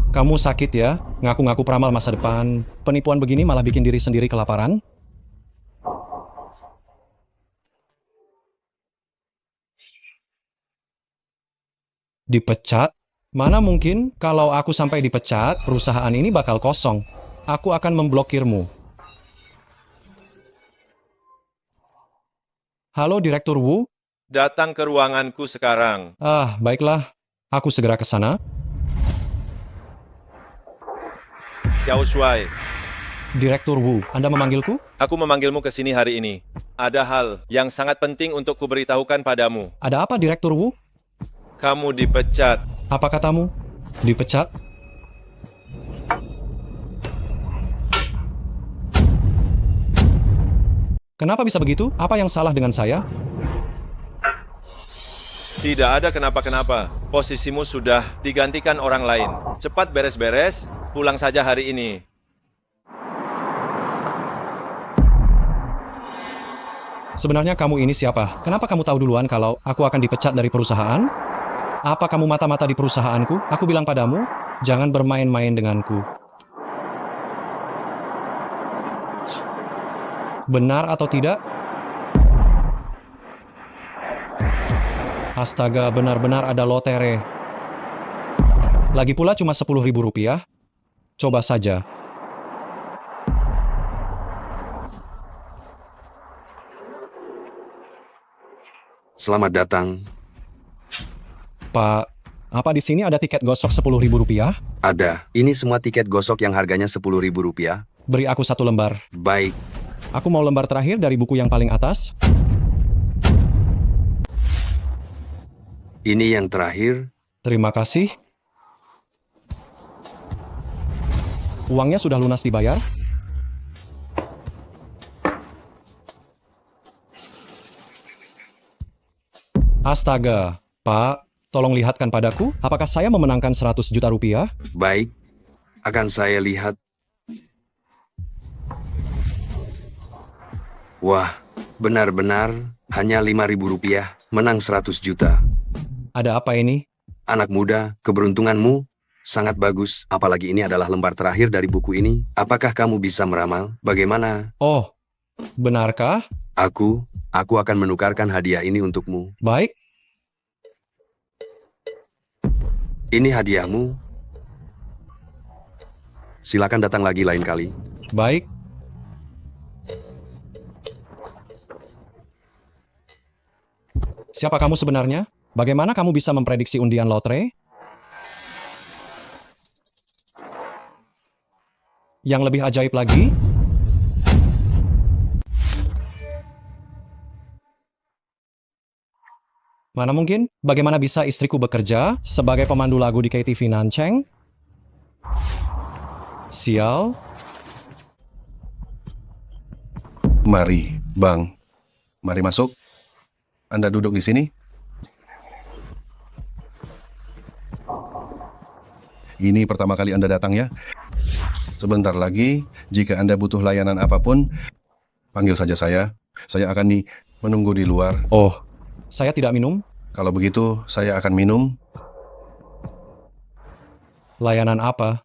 Kamu sakit ya? Ngaku-ngaku peramal masa depan. Penipuan begini malah bikin diri sendiri kelaparan. Dipecat? Mana mungkin kalau aku sampai dipecat, perusahaan ini bakal kosong. Aku akan memblokirmu. Halo Direktur Wu? Datang ke ruanganku sekarang. Baiklah. Aku segera ke sana. Xiao Shuai, Direktur Wu, Anda memanggilku? aku memanggilmu ke sini hari ini. Ada hal yang sangat penting untuk kuberitahukan padamu. Ada apa Direktur Wu? Kamu dipecat. Apa katamu? Dipecat? Kenapa bisa begitu? Apa yang salah dengan saya? Tidak ada kenapa-kenapa. Posisimu sudah digantikan orang lain. Cepat beres-beres, pulang saja hari ini. Sebenarnya kamu ini siapa? Kenapa kamu tahu duluan kalau aku akan dipecat dari perusahaan? Apa kamu mata-mata di perusahaanku? Aku bilang padamu, jangan bermain-main denganku. Benar atau tidak? Astaga, benar-benar ada lotere. Lagi pula cuma 10.000 rupiah. Coba saja. Selamat datang. Pak, apa di sini ada tiket gosok 10.000 rupiah? Ada. Ini semua tiket gosok yang harganya 10.000 rupiah. Beri aku satu lembar. Baik. Aku mau lembar terakhir dari buku yang paling atas. Ini yang terakhir. Terima kasih. Uangnya sudah lunas dibayar? Astaga, Pak, tolong lihatkan padaku, apakah saya memenangkan 100 juta rupiah? Baik. Akan saya lihat. Wah, benar-benar hanya 5.000 rupiah, menang 100 juta. Ada apa ini? Anak muda, keberuntunganmu sangat bagus. Apalagi ini adalah lembar terakhir dari buku ini. Apakah kamu bisa meramal? Bagaimana? Oh, benarkah? Aku akan menukarkan hadiah ini untukmu. Baik, Ini hadiahmu. Silakan datang lagi lain kali. baik. Siapa kamu sebenarnya? Bagaimana kamu bisa memprediksi undian lotre? Yang lebih ajaib lagi, mana mungkin? Bagaimana bisa istriku bekerja sebagai pemandu lagu di KTV Nancheng? Sial, Mari, Bang. Mari masuk. Anda duduk di sini. Ini pertama kali Anda datang ya. Sebentar lagi, jika Anda butuh layanan apapun, panggil saja saya. Saya akan menunggu di luar. oh, saya tidak minum. Kalau begitu, saya akan minum. Layanan apa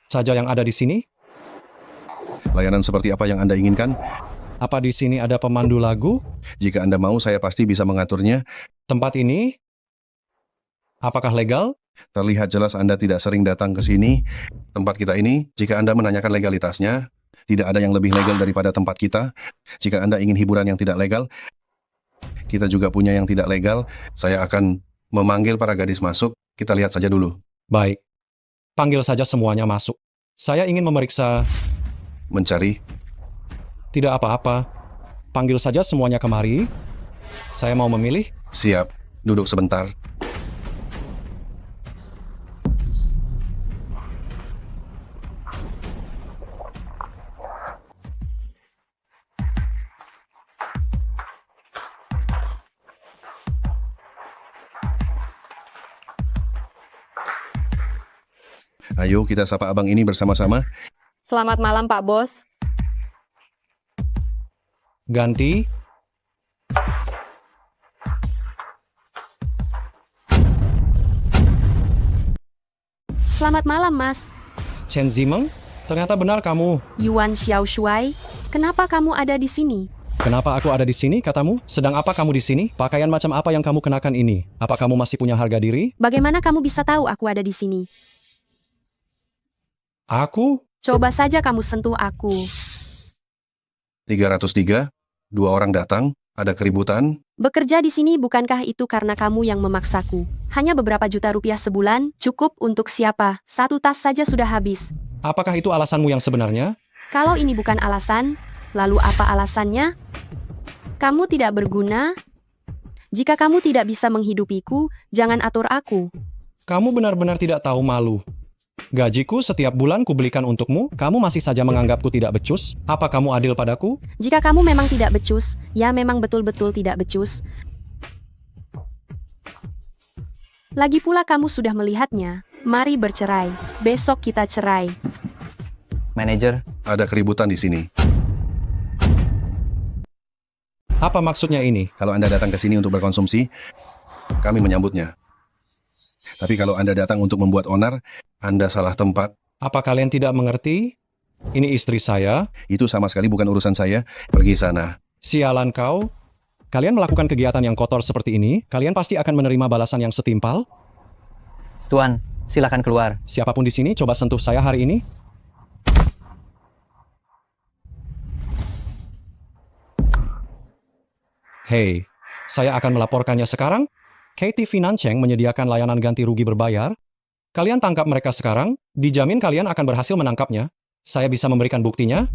saja yang ada di sini? Layanan seperti apa yang Anda inginkan? Apa di sini ada pemandu lagu? Jika Anda mau, saya pasti bisa mengaturnya. Tempat ini, apakah legal? Terlihat jelas Anda tidak sering datang ke sini. Tempat kita ini, jika Anda menanyakan legalitasnya, tidak ada yang lebih legal daripada tempat kita. Jika Anda ingin hiburan yang tidak legal, kita juga punya yang tidak legal. Saya akan memanggil para gadis masuk. Kita lihat saja dulu. Baik, panggil saja semuanya masuk. Saya ingin memeriksa. Mencari. Tidak apa-apa. Panggil saja semuanya kemari. Saya mau memilih. Siap. Duduk sebentar. Ayo kita sapa abang ini bersama-sama. Selamat malam, Pak Bos. Ganti. Selamat malam, Mas. Chen Zimeng, ternyata benar kamu. Yuan Xiaoshuai, kenapa kamu ada di sini? Kenapa aku ada di sini, katamu? Sedang apa kamu di sini? Pakaian macam apa yang kamu kenakan ini? Apa kamu masih punya harga diri? Bagaimana kamu bisa tahu aku ada di sini? Aku? Coba saja kamu sentuh aku. 303, 2 orang datang, ada keributan. Bekerja di sini bukankah itu karena kamu yang memaksaku? Hanya beberapa juta rupiah sebulan, cukup untuk siapa? 1 tas saja sudah habis. Apakah itu alasanmu yang sebenarnya? Kalau ini bukan alasan, lalu apa alasannya? Kamu tidak berguna? Jika kamu tidak bisa menghidupiku, jangan atur aku. Kamu benar-benar tidak tahu malu. Gajiku setiap bulan kubelikan untukmu, kamu masih saja menganggapku tidak becus? Apa kamu adil padaku? Jika kamu memang tidak becus, ya memang betul-betul tidak becus. Lagi pula kamu sudah melihatnya. Mari bercerai. Besok kita cerai. Manajer, Ada keributan di sini. Apa maksudnya ini? Kalau Anda datang ke sini untuk berkonsumsi, kami menyambutnya. Tapi kalau Anda datang untuk membuat onar, Anda salah tempat. Apa kalian tidak mengerti? Ini istri saya. Itu sama sekali bukan urusan saya. Pergi sana. Sialan kau. Kalian melakukan kegiatan yang kotor seperti ini, kalian pasti akan menerima balasan yang setimpal. Tuan, silakan keluar. Siapapun di sini, coba sentuh saya hari ini. Hei, saya akan melaporkannya sekarang. Katie Financeng menyediakan layanan ganti rugi berbayar. Kalian tangkap mereka sekarang, dijamin kalian akan berhasil menangkapnya. Saya bisa memberikan buktinya.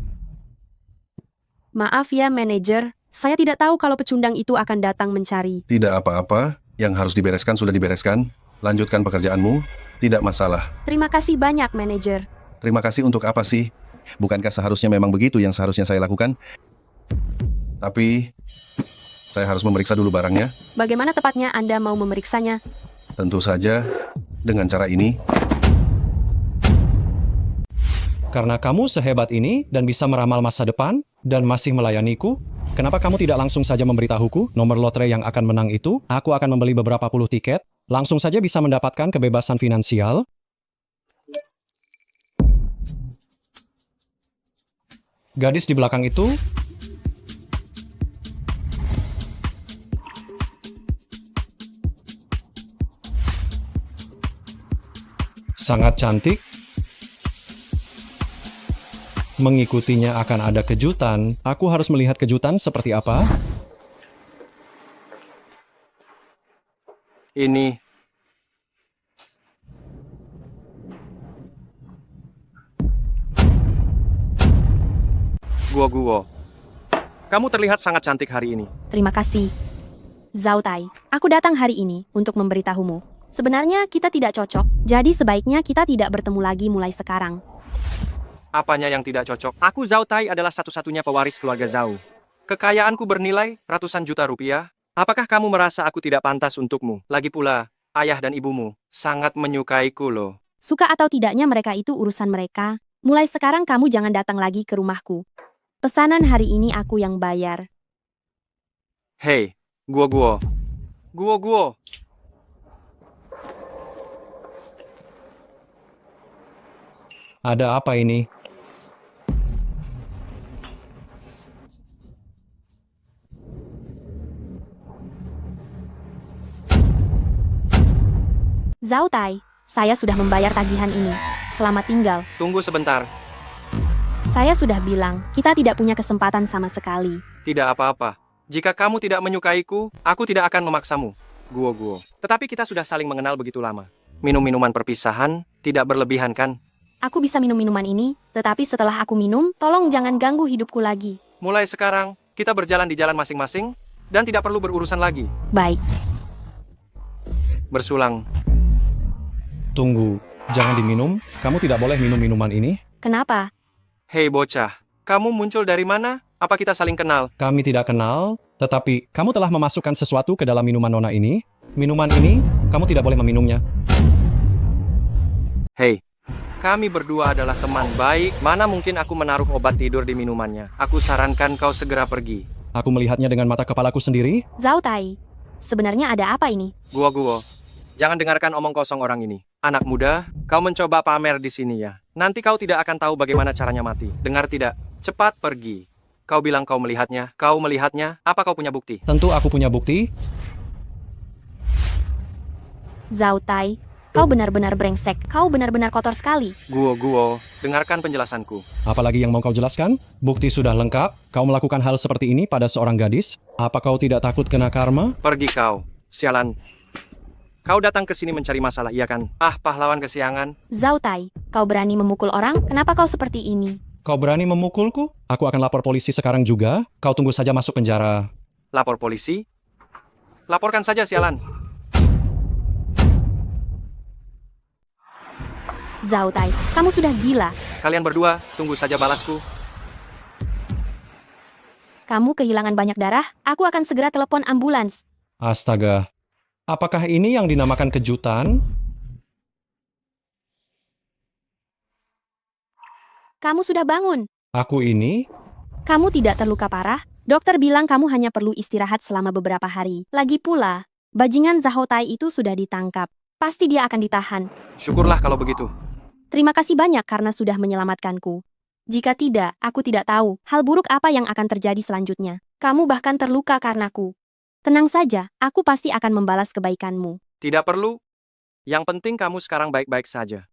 Maaf ya, manajer. Saya tidak tahu kalau pecundang itu akan datang mencari. Tidak apa-apa. Yang harus dibereskan sudah dibereskan. Lanjutkan pekerjaanmu. Tidak masalah. Terima kasih banyak, manajer. Terima kasih untuk apa sih? Bukankah seharusnya memang begitu yang seharusnya saya lakukan? Tapi, saya harus memeriksa dulu barangnya. Bagaimana tepatnya Anda mau memeriksanya? Tentu saja, dengan cara ini. Karena kamu sehebat ini dan bisa meramal masa depan dan masih melayaniku, kenapa kamu tidak langsung saja memberitahuku nomor lotre yang akan menang itu? Aku akan membeli beberapa puluh tiket, langsung saja bisa mendapatkan kebebasan finansial. Gadis di belakang itu sangat cantik. Mengikutinya akan ada kejutan. Aku harus melihat kejutan seperti apa. Ini Guo. Kamu terlihat sangat cantik hari ini. Terima kasih. Zhao Tai, aku datang hari ini untuk memberitahumu. Sebenarnya kita tidak cocok, jadi sebaiknya kita tidak bertemu lagi mulai sekarang. Apanya yang tidak cocok? Aku Zhao Tai adalah satu-satunya pewaris keluarga Zhao. Kekayaanku bernilai ratusan juta rupiah. Apakah kamu merasa aku tidak pantas untukmu? Lagi pula, ayah dan ibumu sangat menyukaiku loh. Suka atau tidaknya mereka itu urusan mereka. Mulai sekarang kamu jangan datang lagi ke rumahku. Pesanan hari ini aku yang bayar. Hei, Guo. Ada apa ini? Zhao Tai, saya sudah membayar tagihan ini. Selamat tinggal. Tunggu sebentar. Saya sudah bilang, kita tidak punya kesempatan sama sekali. Tidak apa-apa. Jika kamu tidak menyukaiku, aku tidak akan memaksamu. Guo. Tetapi kita sudah saling mengenal begitu lama. Minum-minuman perpisahan tidak berlebihan kan? Aku bisa minum minuman ini, tetapi setelah aku minum, tolong jangan ganggu hidupku lagi. Mulai sekarang, kita berjalan di jalan masing-masing dan tidak perlu berurusan lagi. Baik. Bersulang. Tunggu, jangan diminum. Kamu tidak boleh minum minuman ini. Kenapa? Hei bocah, kamu muncul dari mana? Apa kita saling kenal? Kami tidak kenal, tetapi kamu telah memasukkan sesuatu ke dalam minuman nona ini. Minuman ini, kamu tidak boleh meminumnya. Hei, kami berdua adalah teman baik. Mana mungkin aku menaruh obat tidur di minumannya? Aku sarankan kau segera pergi. Aku melihatnya dengan mata kepalaku sendiri. Zhao Tai, sebenarnya ada apa ini? Guo. Jangan dengarkan omong kosong orang ini. Anak muda, kau mencoba pamer di sini ya. Nanti kau tidak akan tahu bagaimana caranya mati. Dengar tidak? Cepat pergi. Kau bilang kau melihatnya. Kau melihatnya. Apa kau punya bukti? Tentu aku punya bukti. Zhao Tai, kau benar-benar brengsek. Kau benar-benar kotor sekali. Guo, dengarkan penjelasanku. Apalagi yang mau kau jelaskan? Bukti sudah lengkap. Kau melakukan hal seperti ini pada seorang gadis. Apa kau tidak takut kena karma? Pergi kau. Sialan. Kau datang ke sini mencari masalah, iya kan? Ah, pahlawan kesiangan. Zhao Tai, kau berani memukul orang? Kenapa kau seperti ini? Kau berani memukulku? Aku akan lapor polisi sekarang juga. Kau tunggu saja masuk penjara. Lapor polisi? Laporkan saja, sialan. Zhao Tai, kamu sudah gila. Kalian berdua, tunggu saja balasku. Kamu kehilangan banyak darah. Aku akan segera telepon ambulans. Astaga. Apakah ini yang dinamakan kejutan? Kamu sudah bangun. Aku ini? Kamu tidak terluka parah. Dokter bilang kamu hanya perlu istirahat selama beberapa hari. Lagi pula, bajingan Zhao Tai itu sudah ditangkap. Pasti dia akan ditahan. Syukurlah kalau begitu. Terima kasih banyak karena sudah menyelamatkanku. Jika tidak, aku tidak tahu hal buruk apa yang akan terjadi selanjutnya. Kamu bahkan terluka karenaku. Tenang saja, aku pasti akan membalas kebaikanmu. Tidak perlu. Yang penting kamu sekarang baik-baik saja.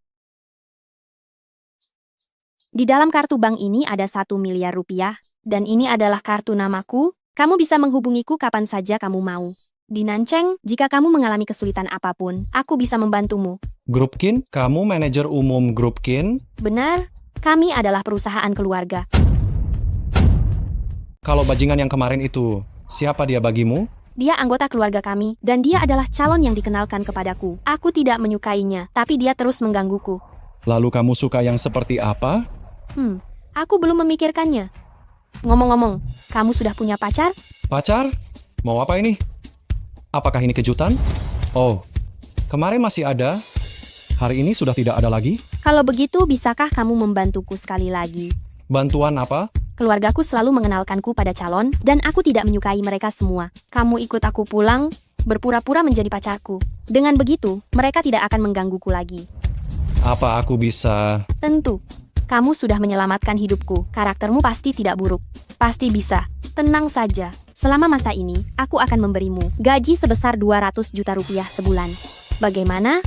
Di dalam kartu bank ini ada 1 miliar rupiah, dan ini adalah kartu namaku. Kamu bisa menghubungiku kapan saja kamu mau. Di Nancheng, jika kamu mengalami kesulitan apapun, aku bisa membantumu. Grupkin? Kamu manajer umum Grupkin? Benar, kami adalah perusahaan keluarga. Kalau bajingan yang kemarin itu, siapa dia bagimu? Dia anggota keluarga kami, dan dia adalah calon yang dikenalkan kepadaku. Aku tidak menyukainya, tapi dia terus menggangguku. Lalu kamu suka yang seperti apa? Aku belum memikirkannya. Ngomong-ngomong, kamu sudah punya pacar? Pacar? Mau apa ini? Apakah ini kejutan? Oh, kemarin masih ada. Hari ini sudah tidak ada lagi. Kalau begitu, bisakah kamu membantuku sekali lagi? Bantuan apa? Keluargaku selalu mengenalkanku pada calon, dan aku tidak menyukai mereka semua. Kamu ikut aku pulang, berpura-pura menjadi pacarku. Dengan begitu, mereka tidak akan menggangguku lagi. Apa aku bisa... Tentu. Kamu sudah menyelamatkan hidupku. Karaktermu pasti tidak buruk. Pasti bisa. Tenang saja. Selama masa ini, aku akan memberimu gaji sebesar 200 juta rupiah sebulan. Bagaimana?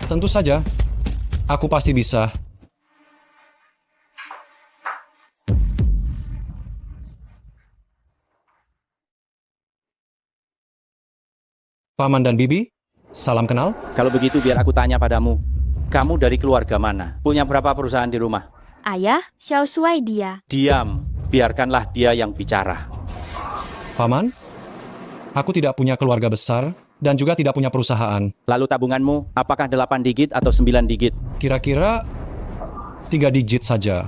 Tentu saja. Aku pasti bisa. Paman dan Bibi, salam kenal. Kalau begitu biar aku tanya padamu. Kamu dari keluarga mana? Punya berapa perusahaan di rumah? Ayah, Xiao Shuai dia. Diam, biarkanlah dia yang bicara. Paman, aku tidak punya keluarga besar dan juga tidak punya perusahaan. Lalu tabunganmu, apakah 8 digit atau 9 digit? Kira-kira 3 digit saja.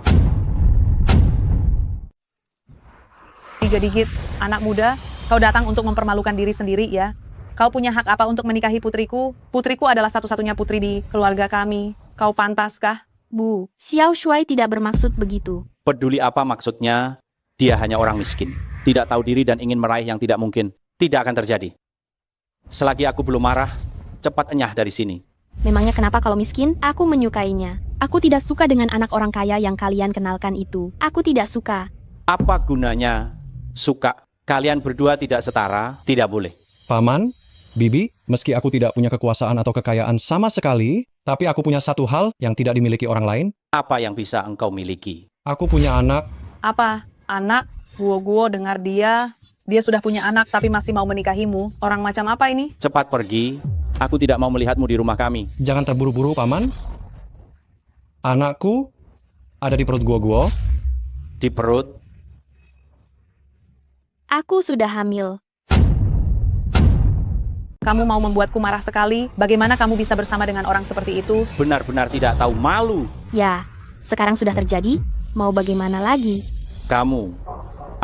3 digit, anak muda, kau datang untuk mempermalukan diri sendiri ya. Kau punya hak apa untuk menikahi putriku? Putriku adalah satu-satunya putri di keluarga kami. Kau pantaskah? Bu, Xiao Shuai tidak bermaksud begitu. Peduli apa maksudnya? Dia hanya orang miskin. Tidak tahu diri dan ingin meraih yang tidak mungkin. Tidak akan terjadi. Selagi aku belum marah, cepat enyah dari sini. Memangnya kenapa kalau miskin? Aku menyukainya. Aku tidak suka dengan anak orang kaya yang kalian kenalkan itu. Aku tidak suka. Apa gunanya suka? Kalian berdua tidak setara, tidak boleh. Paman, Bibi, meski aku tidak punya kekuasaan atau kekayaan sama sekali, tapi aku punya satu hal yang tidak dimiliki orang lain. Apa yang bisa engkau miliki? Aku punya anak. Apa? Anak? Guo dengar dia. Dia sudah punya anak tapi masih mau menikahimu. Orang macam apa ini? Cepat pergi. Aku tidak mau melihatmu di rumah kami. Jangan terburu-buru, Paman. Anakku ada di perut Guo. Di perut? Aku sudah hamil. Kamu mau membuatku marah sekali. Bagaimana kamu bisa bersama dengan orang seperti itu? Benar-benar tidak tahu malu. Ya, sekarang sudah terjadi. Mau bagaimana lagi? Kamu,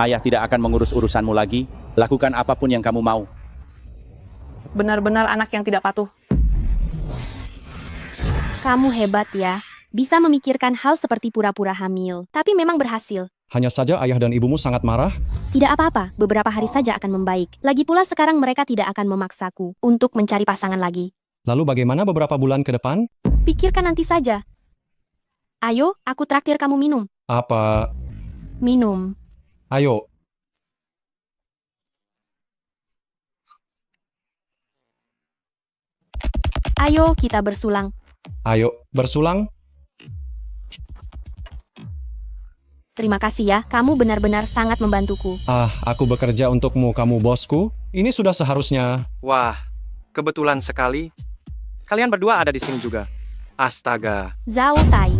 ayah tidak akan mengurus urusanmu lagi. Lakukan apapun yang kamu mau. Benar-benar anak yang tidak patuh. Kamu hebat ya. Bisa memikirkan hal seperti pura-pura hamil. Tapi memang berhasil. Hanya saja ayah dan ibumu sangat marah. Tidak apa-apa, beberapa hari saja akan membaik. Lagi pula sekarang mereka tidak akan memaksaku untuk mencari pasangan lagi. Lalu bagaimana beberapa bulan ke depan? Pikirkan nanti saja. Ayo, aku traktir kamu minum. Apa? Minum. Ayo. Ayo, kita bersulang. Ayo, bersulang. Terima kasih ya, kamu benar-benar sangat membantuku. Ah, aku bekerja untukmu, kamu bosku. Ini sudah seharusnya. Wah, kebetulan sekali. Kalian berdua ada di sini juga. Astaga. Zhao Tai.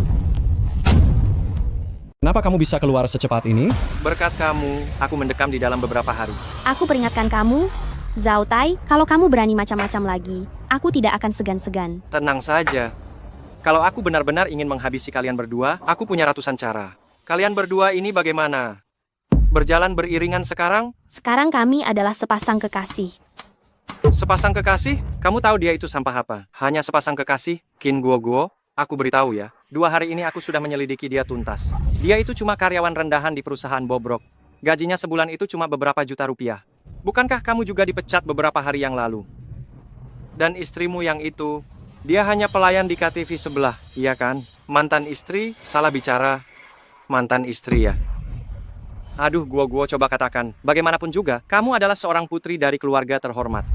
Kenapa kamu bisa keluar secepat ini? Berkat kamu, aku mendekam di dalam beberapa hari. Aku peringatkan kamu, Zhao Tai, kalau kamu berani macam-macam lagi, aku tidak akan segan-segan. Tenang saja. Kalau aku benar-benar ingin menghabisi kalian berdua, aku punya ratusan cara. Kalian berdua ini bagaimana? Berjalan beriringan sekarang? Sekarang kami adalah sepasang kekasih. Sepasang kekasih? Kamu tahu dia itu sampah apa? Hanya sepasang kekasih? Qin Guo. Aku beritahu ya, 2 hari ini aku sudah menyelidiki dia tuntas. Dia itu cuma karyawan rendahan di perusahaan bobrok. Gajinya sebulan itu cuma beberapa juta rupiah. Bukankah kamu juga dipecat beberapa hari yang lalu? Dan istrimu yang itu, dia hanya pelayan di KTV sebelah, iya kan? Mantan istri, salah bicara. Mantan istri ya. Aduh, Guo coba katakan. Bagaimanapun juga, kamu adalah seorang putri dari keluarga terhormat.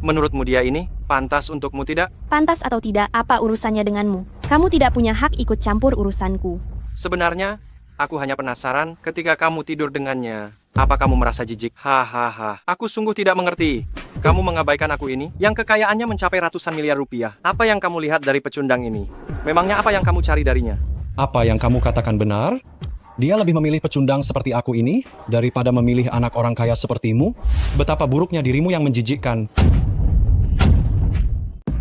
Menurutmu dia ini, pantas untukmu tidak? Pantas atau tidak, apa urusannya denganmu? Kamu tidak punya hak ikut campur urusanku. Sebenarnya, aku hanya penasaran ketika kamu tidur dengannya. Apa kamu merasa jijik? Hahaha, aku sungguh tidak mengerti. Kamu mengabaikan aku ini, yang kekayaannya mencapai ratusan miliar rupiah. Apa yang kamu lihat dari pecundang ini? Memangnya apa yang kamu cari darinya? Apa yang kamu katakan benar? Dia lebih memilih pecundang seperti aku ini daripada memilih anak orang kaya sepertimu? Betapa buruknya dirimu yang menjijikkan.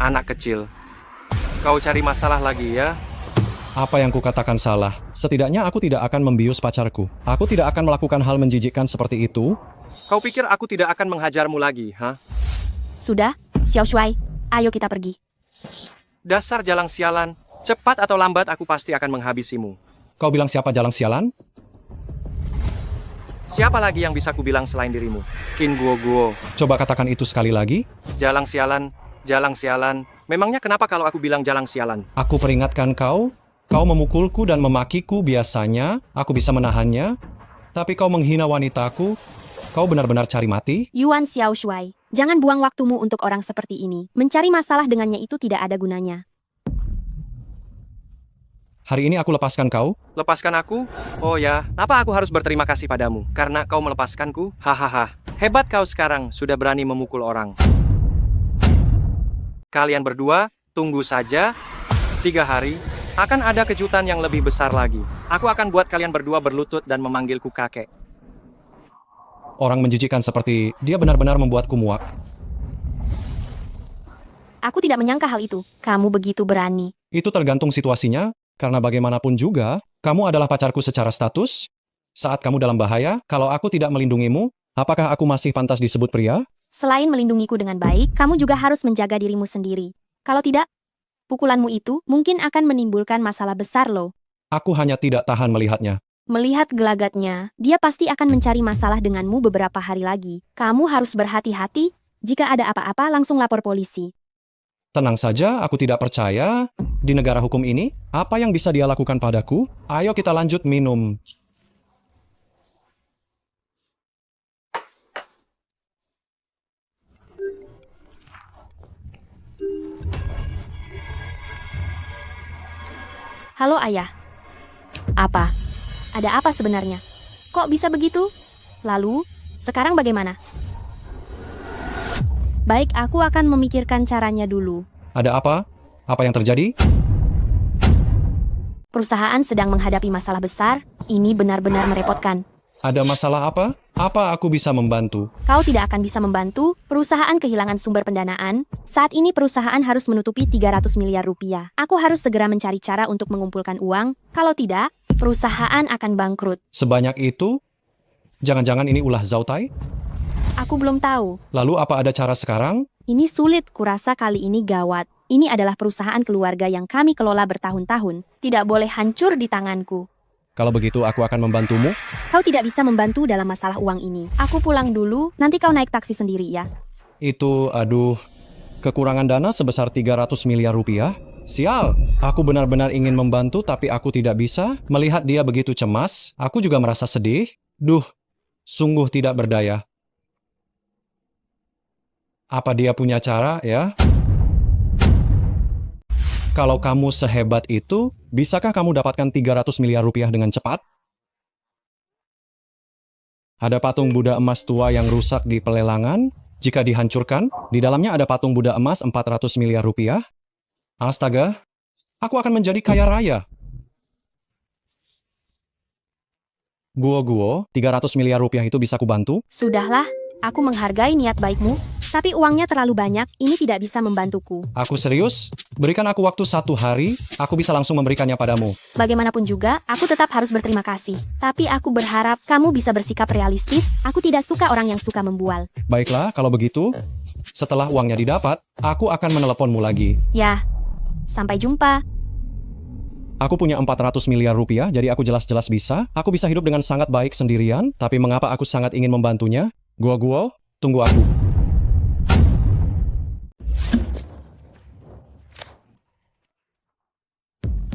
Anak kecil. Kau cari masalah lagi ya? Apa yang kukatakan salah? Setidaknya aku tidak akan membius pacarku. Aku tidak akan melakukan hal menjijikkan seperti itu. Kau pikir aku tidak akan menghajarmu lagi, ha? Sudah, Xiao Shuai, ayo kita pergi. Dasar jalang sialan. Cepat atau lambat aku pasti akan menghabisimu. Kau bilang siapa jalang sialan? Siapa lagi yang bisa kubilang selain dirimu? Qin Guo. Coba katakan itu sekali lagi. Jalang sialan. Memangnya kenapa kalau aku bilang jalang sialan? Aku peringatkan kau. Kau memukulku dan memakiku biasanya. Aku bisa menahannya. Tapi kau menghina wanitaku. Kau benar-benar cari mati? Yuan Xiao Shuai, jangan buang waktumu untuk orang seperti ini. Mencari masalah dengannya itu tidak ada gunanya. Hari ini aku lepaskan kau. Lepaskan aku? Oh ya, apa aku harus berterima kasih padamu? Karena kau melepaskanku? Hahaha. Hebat kau sekarang, sudah berani memukul orang. Kalian berdua, tunggu saja. 3 hari, akan ada kejutan yang lebih besar lagi. Aku akan buat kalian berdua berlutut dan memanggilku kakek. Orang menjijikkan seperti dia benar-benar membuatku muak. Aku tidak menyangka hal itu. Kamu begitu berani. Itu tergantung situasinya. Karena bagaimanapun juga, kamu adalah pacarku secara status. Saat kamu dalam bahaya, kalau aku tidak melindungimu, apakah aku masih pantas disebut pria? Selain melindungiku dengan baik, kamu juga harus menjaga dirimu sendiri. Kalau tidak, pukulanmu itu mungkin akan menimbulkan masalah besar loh. Aku hanya tidak tahan melihatnya. Melihat gelagatnya, dia pasti akan mencari masalah denganmu beberapa hari lagi. Kamu harus berhati-hati, jika ada apa-apa langsung lapor polisi. Tenang saja, aku tidak percaya. Di negara hukum ini, apa yang bisa dia lakukan padaku? Ayo kita lanjut minum. Halo ayah. Apa? Ada apa sebenarnya? Kok bisa begitu? Lalu, sekarang bagaimana? Baik, aku akan memikirkan caranya dulu. Ada apa? Apa yang terjadi? Perusahaan sedang menghadapi masalah besar. Ini benar-benar merepotkan. Ada masalah apa? Apa aku bisa membantu? Kau tidak akan bisa membantu. Perusahaan kehilangan sumber pendanaan. Saat ini perusahaan harus menutupi 300 miliar rupiah. Aku harus segera mencari cara untuk mengumpulkan uang. Kalau tidak, perusahaan akan bangkrut. Sebanyak itu? Jangan-jangan ini ulah Zhao Tai? Aku belum tahu. Lalu apa ada cara sekarang? Ini sulit, kurasa kali ini gawat. Ini adalah perusahaan keluarga yang kami kelola bertahun-tahun. Tidak boleh hancur di tanganku. Kalau begitu aku akan membantumu. Kau tidak bisa membantu dalam masalah uang ini. Aku pulang dulu, nanti kau naik taksi sendiri ya. Itu, aduh. Kekurangan dana sebesar 300 miliar rupiah? Sial, aku benar-benar ingin membantu tapi aku tidak bisa. Melihat dia begitu cemas, aku juga merasa sedih. Duh, sungguh tidak berdaya. Apa dia punya cara ya? Kalau kamu sehebat itu, bisakah kamu dapatkan 300 miliar rupiah dengan cepat? Ada patung Buddha emas tua yang rusak di pelelangan. Jika dihancurkan, di dalamnya ada patung Buddha emas 400 miliar rupiah. Astaga, aku akan menjadi kaya raya. Guo, 300 miliar rupiah itu bisa kubantu? Sudahlah, aku menghargai niat baikmu, tapi uangnya terlalu banyak, ini tidak bisa membantuku. Aku serius? Berikan aku waktu 1 hari, aku bisa langsung memberikannya padamu. Bagaimanapun juga, aku tetap harus berterima kasih. Tapi aku berharap kamu bisa bersikap realistis, aku tidak suka orang yang suka membual. Baiklah, kalau begitu, setelah uangnya didapat, aku akan meneleponmu lagi. Ya, sampai jumpa. Aku punya 400 miliar rupiah, jadi aku jelas-jelas bisa. Aku bisa hidup dengan sangat baik sendirian, tapi mengapa aku sangat ingin membantunya? Guo, tunggu aku.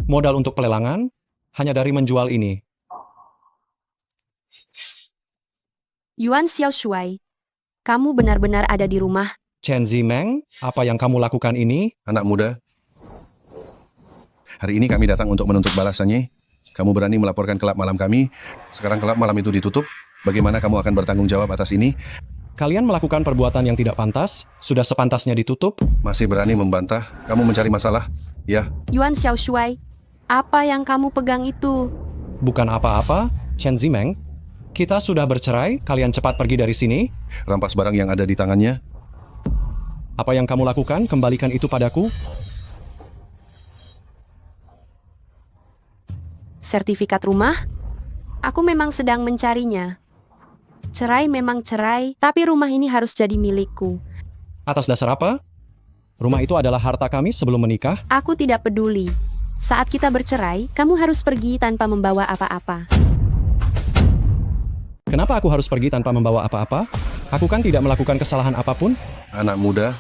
Modal untuk pelelangan, hanya dari menjual ini. Yuan Xiaoshuai, kamu benar-benar ada di rumah. Chen Zimeng, apa yang kamu lakukan ini? Anak muda, hari ini kami datang untuk menuntut balasannya. Kamu berani melaporkan kelab malam kami. Sekarang kelab malam itu ditutup. Bagaimana kamu akan bertanggung jawab atas ini? Kalian melakukan perbuatan yang tidak pantas, sudah sepantasnya ditutup. Masih berani membantah? Kamu mencari masalah? Ya, Yuan Xiaoshuai, apa yang kamu pegang itu? Bukan apa-apa, Chen Zimeng. Kita sudah bercerai, kalian cepat pergi dari sini. rampas barang yang ada di tangannya. Apa yang kamu lakukan, kembalikan itu padaku. Sertifikat rumah? Aku memang sedang mencarinya. Cerai memang cerai, tapi rumah ini harus jadi milikku. Atas dasar apa? Rumah itu adalah harta kami sebelum menikah. Aku tidak peduli. Saat kita bercerai, kamu harus pergi tanpa membawa apa-apa. Kenapa aku harus pergi tanpa membawa apa-apa? Aku kan tidak melakukan kesalahan apapun. Anak muda,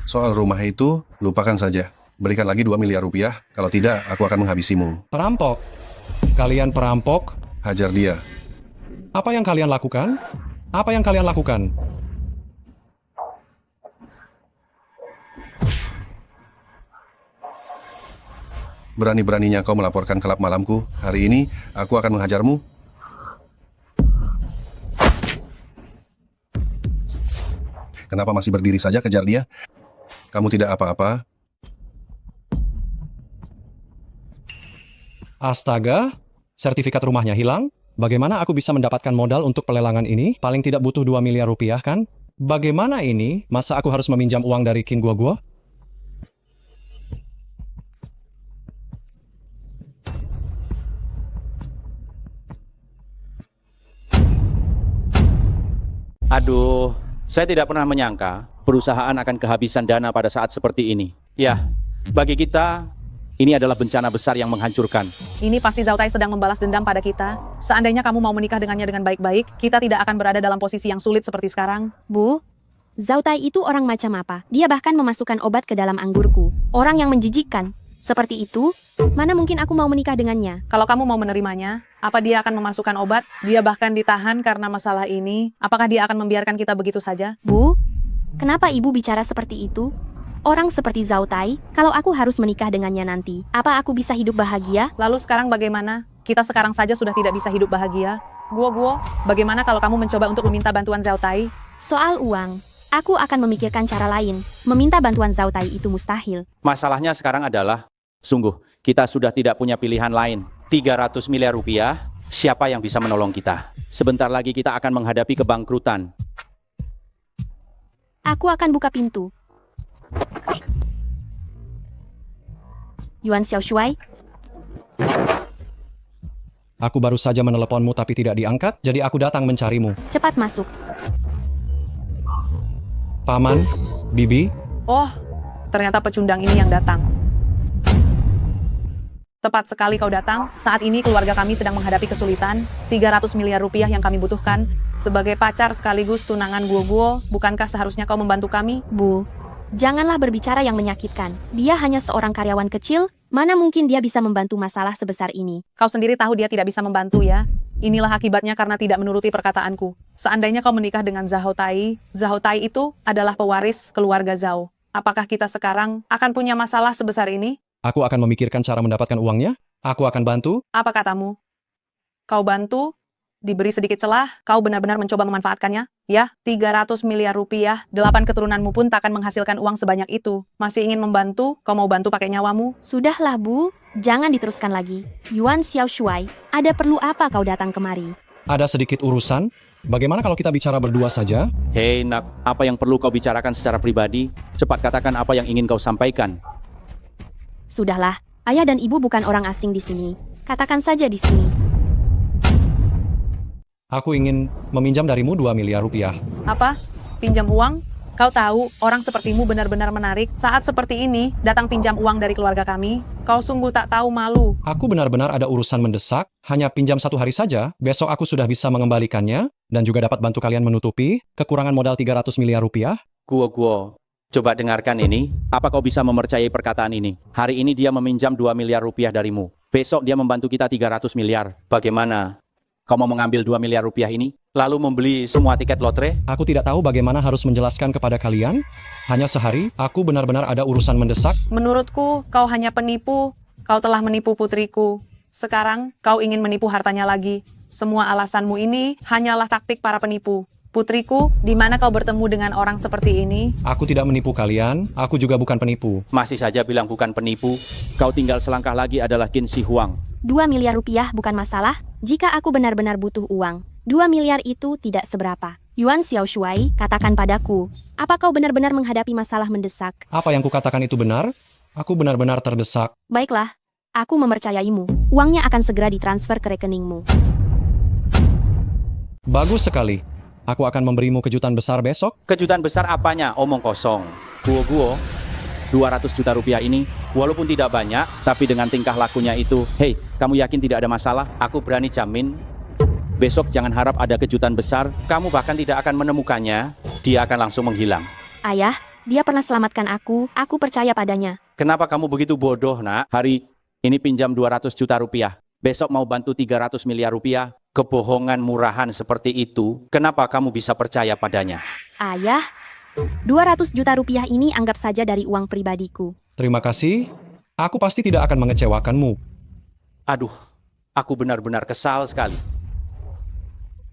soal rumah itu lupakan saja. Berikan lagi 2 miliar rupiah, kalau tidak aku akan menghabisimu. Perampok. Kalian perampok. Hajar dia. Apa yang kalian lakukan? Apa yang kalian lakukan? Berani-beraninya kau melaporkan kelab malamku. Hari ini aku akan menghajarmu. Kenapa masih berdiri saja, kejar dia? Kamu tidak apa-apa. Astaga, sertifikat rumahnya hilang. Bagaimana aku bisa mendapatkan modal untuk pelelangan ini? Paling tidak butuh 2 miliar rupiah kan? Bagaimana ini? Masa aku harus meminjam uang dari Kin Guo? Aduh, saya tidak pernah menyangka perusahaan akan kehabisan dana pada saat seperti ini. Ya, bagi kita, ini adalah bencana besar yang menghancurkan. Ini pasti Zhao Tai sedang membalas dendam pada kita. Seandainya kamu mau menikah dengannya dengan baik-baik, kita tidak akan berada dalam posisi yang sulit seperti sekarang. Bu, Zhao Tai itu orang macam apa? Dia bahkan memasukkan obat ke dalam anggurku. Orang yang menjijikkan. Seperti itu, mana mungkin aku mau menikah dengannya? Kalau kamu mau menerimanya, apa dia akan memasukkan obat? Dia bahkan ditahan karena masalah ini. Apakah dia akan membiarkan kita begitu saja? Bu, kenapa ibu bicara seperti itu? Orang seperti Zhao Tai, kalau aku harus menikah dengannya nanti, apa aku bisa hidup bahagia? Lalu sekarang bagaimana? Kita sekarang saja sudah tidak bisa hidup bahagia. Guo, bagaimana kalau kamu mencoba untuk meminta bantuan Zhao Tai? Soal uang, aku akan memikirkan cara lain. Meminta bantuan Zhao Tai itu mustahil. Masalahnya sekarang adalah, sungguh, kita sudah tidak punya pilihan lain. 300 miliar rupiah, siapa yang bisa menolong kita? Sebentar lagi kita akan menghadapi kebangkrutan. Aku akan buka pintu. Yuan Xiaoshuai, Aku baru saja meneleponmu tapi tidak diangkat, jadi aku datang mencarimu. cepat masuk. Paman, Bibi, Oh, ternyata pecundang ini yang datang. Tepat sekali kau datang. Saat ini keluarga kami sedang menghadapi kesulitan. 300 miliar rupiah yang kami butuhkan. Sebagai pacar sekaligus tunangan Guo, bukankah seharusnya kau membantu kami? Bu, Janganlah berbicara yang menyakitkan. Dia hanya seorang karyawan kecil, mana mungkin dia bisa membantu masalah sebesar ini. Kau sendiri tahu dia tidak bisa membantu ya. Inilah akibatnya karena tidak menuruti perkataanku. Seandainya kau menikah dengan Zhao Tai itu adalah pewaris keluarga Zhao. Apakah kita sekarang akan punya masalah sebesar ini? Aku akan memikirkan cara mendapatkan uangnya. Aku akan bantu. Apa katamu? Kau bantu? Diberi sedikit celah, kau benar-benar mencoba memanfaatkannya? Ya, 300 miliar rupiah, 8 keturunanmu pun takkan menghasilkan uang sebanyak itu. Masih ingin membantu? Kau mau bantu pakai nyawamu? Sudahlah Bu, jangan diteruskan lagi. Yuan Xiaoshuai, ada perlu apa kau datang kemari? Ada sedikit urusan. Bagaimana kalau kita bicara berdua saja? Hei nak, apa yang perlu kau bicarakan secara pribadi? Cepat katakan apa yang ingin kau sampaikan. Sudahlah, ayah dan ibu bukan orang asing di sini. Katakan saja di sini. Aku ingin meminjam darimu 2 miliar rupiah. Apa? Pinjam uang? Kau tahu, orang sepertimu benar-benar menarik. Saat seperti ini, datang pinjam uang dari keluarga kami. Kau sungguh tak tahu malu. Aku benar-benar ada urusan mendesak. Hanya pinjam 1 hari saja. Besok aku sudah bisa mengembalikannya. Dan juga dapat bantu kalian menutupi kekurangan modal 300 miliar rupiah. Guo, coba dengarkan ini. Apa kau bisa mempercayai perkataan ini? Hari ini dia meminjam 2 miliar rupiah darimu. Besok dia membantu kita 300 miliar. Bagaimana? Kau mau mengambil 2 miliar rupiah ini, lalu membeli semua tiket lotre? Aku tidak tahu bagaimana harus menjelaskan kepada kalian. Hanya sehari, aku benar-benar ada urusan mendesak. Menurutku, kau hanya penipu. Kau telah menipu putriku. Sekarang, kau ingin menipu hartanya lagi. Semua alasanmu ini hanyalah taktik para penipu. Putriku, di mana kau bertemu dengan orang seperti ini? Aku tidak menipu kalian, aku juga bukan penipu. Masih saja bilang bukan penipu. Kau tinggal selangkah lagi adalah Qin Shi Huang. 2 miliar rupiah bukan masalah, jika aku benar-benar butuh uang. 2 miliar itu tidak seberapa. Yuan Xiaoshuai, katakan padaku, apa kau benar-benar menghadapi masalah mendesak? Apa yang kukatakan itu benar? Aku benar-benar terdesak. Baiklah, aku mempercayaimu. Uangnya akan segera ditransfer ke rekeningmu. Bagus sekali. Aku akan memberimu kejutan besar besok. Kejutan besar apanya? Omong kosong. Guo, 200 juta rupiah ini, walaupun tidak banyak, tapi dengan tingkah lakunya itu, hei, kamu yakin tidak ada masalah? Aku berani jamin, besok jangan harap ada kejutan besar, kamu bahkan tidak akan menemukannya, dia akan langsung menghilang. Ayah, dia pernah selamatkan aku percaya padanya. Kenapa kamu begitu bodoh, nak? Hari ini pinjam 200 juta rupiah, besok mau bantu 300 miliar rupiah, kebohongan murahan seperti itu, kenapa kamu bisa percaya padanya? Ayah, 200 juta rupiah ini anggap saja dari uang pribadiku. Terima kasih. Aku pasti tidak akan mengecewakanmu. Aduh, aku benar-benar kesal sekali.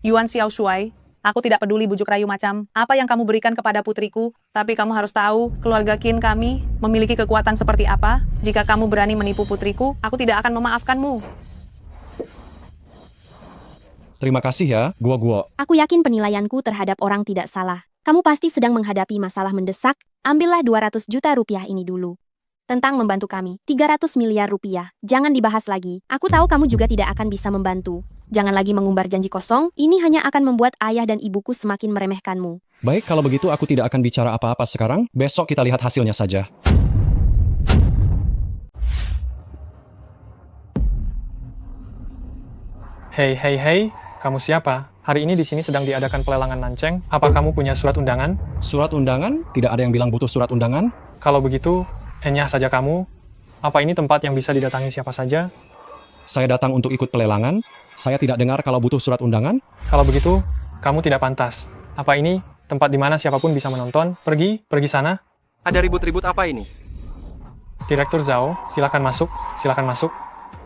Yuan Xiaoshuai, aku tidak peduli bujuk rayu macam apa yang kamu berikan kepada putriku, tapi kamu harus tahu, keluarga Qin kami memiliki kekuatan seperti apa. Jika kamu berani menipu putriku, aku tidak akan memaafkanmu. Terima kasih ya, Guo. Aku yakin penilaianku terhadap orang tidak salah. Kamu pasti sedang menghadapi masalah mendesak, ambillah 200 juta rupiah ini dulu. Tentang membantu kami, 300 miliar rupiah. Jangan dibahas lagi. Aku tahu kamu juga tidak akan bisa membantu. Jangan lagi mengumbar janji kosong, ini hanya akan membuat ayah dan ibuku semakin meremehkanmu. Baik, kalau begitu aku tidak akan bicara apa-apa sekarang. Besok kita lihat hasilnya saja. Hei, kamu siapa? Hari ini di sini sedang diadakan pelelangan nanceng. Apa kamu punya surat undangan? Surat undangan? Tidak ada yang bilang butuh surat undangan. Kalau begitu, enyah saja kamu. Apa ini tempat yang bisa didatangi siapa saja? Saya datang untuk ikut pelelangan. Saya tidak dengar kalau butuh surat undangan. Kalau begitu, kamu tidak pantas. Apa ini tempat di mana siapapun bisa menonton? Pergi sana. Ada ribut-ribut apa ini? Direktur Zhao, silakan masuk.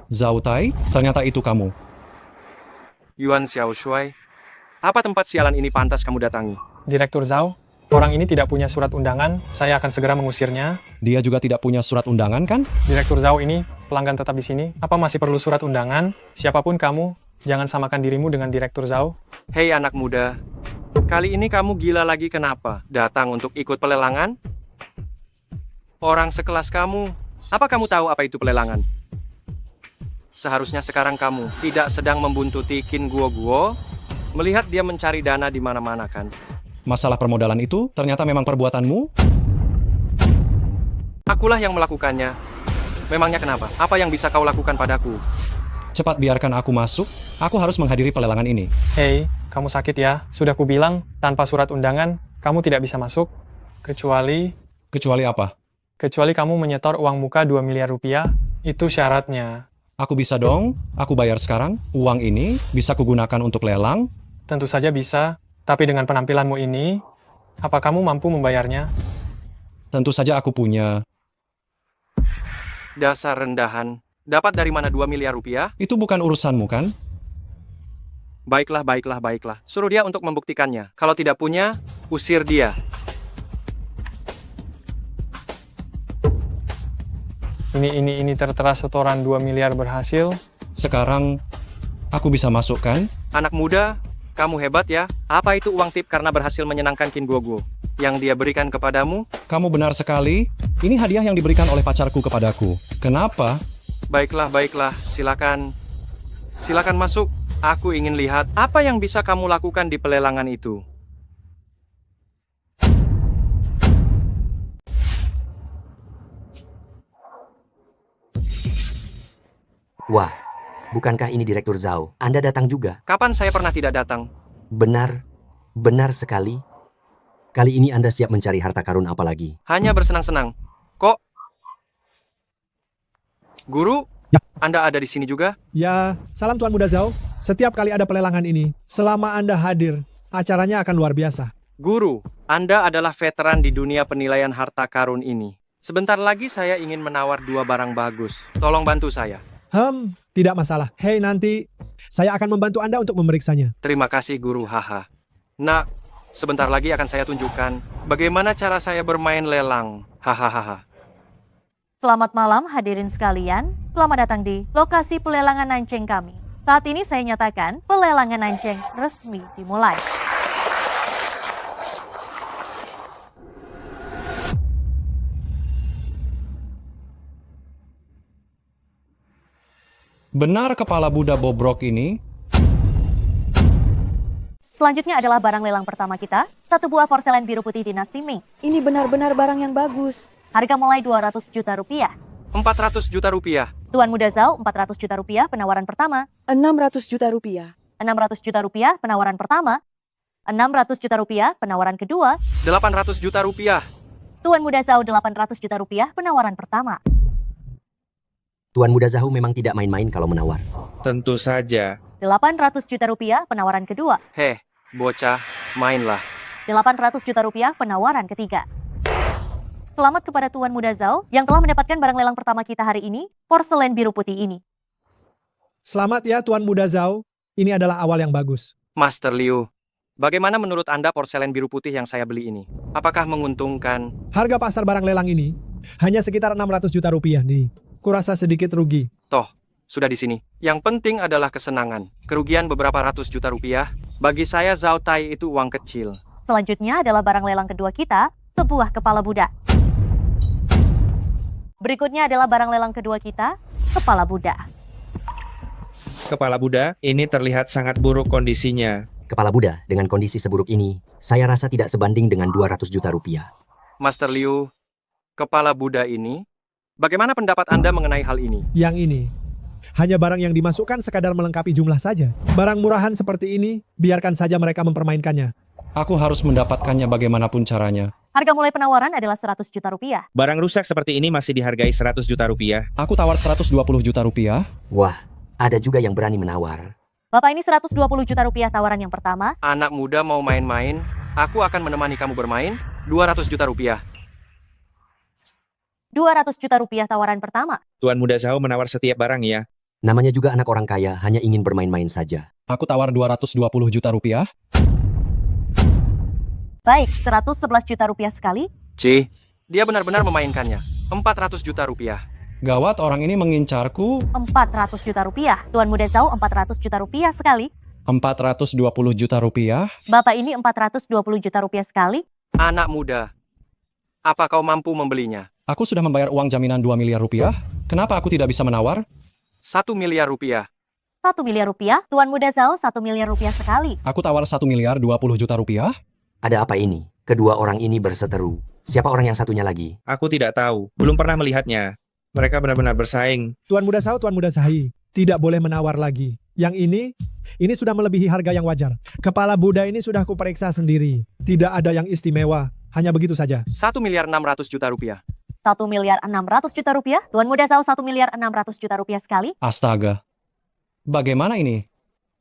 Zhao Tai, ternyata itu kamu. Yuan Xiaoshuai, apa tempat sialan ini pantas kamu datangi? Direktur Zhao, orang ini tidak punya surat undangan. Saya akan segera mengusirnya. Dia juga tidak punya surat undangan, kan? Direktur Zhao ini pelanggan tetap di sini. Apa masih perlu surat undangan? Siapapun kamu, jangan samakan dirimu dengan Direktur Zhao. Hei anak muda, kali ini kamu gila lagi kenapa? Datang untuk ikut pelelangan? Orang sekelas kamu, apa kamu tahu apa itu pelelangan? Seharusnya sekarang kamu tidak sedang membuntuti Qin Guo, melihat dia mencari dana di mana-mana kan? Masalah permodalan itu ternyata memang perbuatanmu? Akulah yang melakukannya. Memangnya kenapa? Apa yang bisa kau lakukan padaku? Cepat biarkan aku masuk. Aku harus menghadiri pelelangan ini. Hei, kamu sakit ya? Sudah kubilang, tanpa surat undangan, kamu tidak bisa masuk. Kecuali Kecuali apa? Kecuali kamu menyetor uang muka 2 miliar rupiah, itu syaratnya. Aku bisa dong, aku bayar sekarang. Uang ini bisa kugunakan untuk lelang. Tentu saja bisa, tapi dengan penampilanmu ini, apa kamu mampu membayarnya? Tentu saja aku punya. Dasar rendahan. Dapat dari mana 2 miliar rupiah? Itu bukan urusanmu kan? Baiklah, baiklah, baiklah. Suruh dia untuk membuktikannya. Kalau tidak punya, usir dia. Ini tertera setoran 2 miliar berhasil. Sekarang, aku bisa masukkan. Anak muda, kamu hebat ya. Apa itu uang tip karena berhasil menyenangkan Kin Guoguo? Yang dia berikan kepadamu? Kamu benar sekali. Ini hadiah yang diberikan oleh pacarku kepadaku. Kenapa? Baiklah, baiklah. Silakan. Silakan masuk. Aku ingin lihat apa yang bisa kamu lakukan di pelelangan itu. Wah, bukankah ini Direktur Zhao? Anda datang juga? Kapan saya pernah tidak datang? Benar sekali. Kali ini Anda siap mencari harta karun apa lagi? Hanya bersenang-senang. Kok? Guru? Ya. Anda ada di sini juga? Ya, salam Tuan Muda Zhao. Setiap kali ada pelelangan ini, selama Anda hadir, acaranya akan luar biasa. Guru, Anda adalah veteran di dunia penilaian harta karun ini. Sebentar lagi saya ingin menawar 2 barang bagus. Tolong bantu saya. Tidak masalah. Hei, nanti saya akan membantu Anda untuk memeriksanya. Terima kasih, Guru. Haha. Nah, sebentar lagi akan saya tunjukkan bagaimana cara saya bermain lelang. Hahaha. Selamat malam hadirin sekalian. Selamat datang di lokasi pelelangan nanceng kami. Saat ini saya nyatakan pelelangan nanceng resmi dimulai. Benar kepala Buddha bobrok ini? Selanjutnya adalah barang lelang pertama kita, 1 buah porselen biru putih dinasti Ming. Ini benar-benar barang yang bagus. Harga mulai 200 juta rupiah. 400 juta rupiah. Tuan Muda Zhao, 400 juta rupiah penawaran pertama. 600 juta rupiah. 600 juta rupiah penawaran pertama. 600 juta rupiah penawaran kedua. 800 juta rupiah. Tuan Muda Zhao, 800 juta rupiah penawaran pertama. Tuan Muda Zhao memang tidak main-main kalau menawar. Tentu saja. 800 juta rupiah penawaran kedua. Heh, bocah, mainlah. 800 juta rupiah penawaran ketiga. Selamat kepada Tuan Muda Zhao yang telah mendapatkan barang lelang pertama kita hari ini, porselen biru putih ini. Selamat ya Tuan Muda Zhao. Ini adalah awal yang bagus. Master Liu, bagaimana menurut Anda porselen biru putih yang saya beli ini? Apakah menguntungkan? Harga pasar barang lelang ini hanya sekitar 600 juta rupiah nih. Kurasa sedikit rugi. Toh, sudah di sini. Yang penting adalah kesenangan. Kerugian beberapa ratus juta rupiah, bagi saya Zhao Tai itu uang kecil. Selanjutnya adalah barang lelang kedua kita, sebuah kepala Buddha. Berikutnya adalah barang lelang kedua kita, kepala Buddha. Kepala Buddha, ini terlihat sangat buruk kondisinya. Kepala Buddha dengan kondisi seburuk ini, saya rasa tidak sebanding dengan 200 juta rupiah. Master Liu, kepala Buddha ini, bagaimana pendapat Anda mengenai hal ini? Yang ini hanya barang yang dimasukkan sekadar melengkapi jumlah saja. Barang murahan seperti ini, biarkan saja mereka mempermainkannya. Aku harus mendapatkannya bagaimanapun caranya. Harga mulai penawaran adalah 100 juta rupiah. Barang rusak seperti ini masih dihargai 100 juta rupiah. Aku tawar 120 juta rupiah. Wah, ada juga yang berani menawar. Bapak, ini 120 juta rupiah tawaran yang pertama. Anak muda mau main-main, aku akan menemani kamu bermain, 200 juta rupiah. 200 juta rupiah tawaran pertama. Tuan Muda Zhao menawar setiap barang ya. Namanya juga anak orang kaya, hanya ingin bermain-main saja. Aku tawar 220 juta rupiah. Baik, 111 juta rupiah sekali. Dia benar-benar memainkannya. 400 juta rupiah. Gawat, orang ini mengincarku. 400 juta rupiah. Tuan Muda Zhao, 400 juta rupiah sekali. 420 juta rupiah. Bapak, ini 420 juta rupiah sekali. Anak muda, apa kau mampu membelinya? Aku sudah membayar uang jaminan 2 miliar rupiah. Kenapa aku tidak bisa menawar? 1 miliar rupiah. 1 miliar rupiah. Tuan Muda Zhao, 1 miliar rupiah sekali. Aku tawar 1 miliar 20 juta rupiah. Ada apa ini? Kedua orang ini berseteru. Siapa orang yang satunya lagi? Aku tidak tahu. Belum pernah melihatnya. Mereka benar-benar bersaing. Tuan Muda Zhao, Tuan Muda Zhai, tidak boleh menawar lagi. Yang ini sudah melebihi harga yang wajar. Kepala Buddha ini sudah kuperiksa sendiri. Tidak ada yang istimewa. hanya begitu saja. 1.600.000.000 rupiah. 1.600.000.000 rupiah? Tuan Muda Zhao 1.600.000.000 rupiah sekali? Astaga. Bagaimana ini?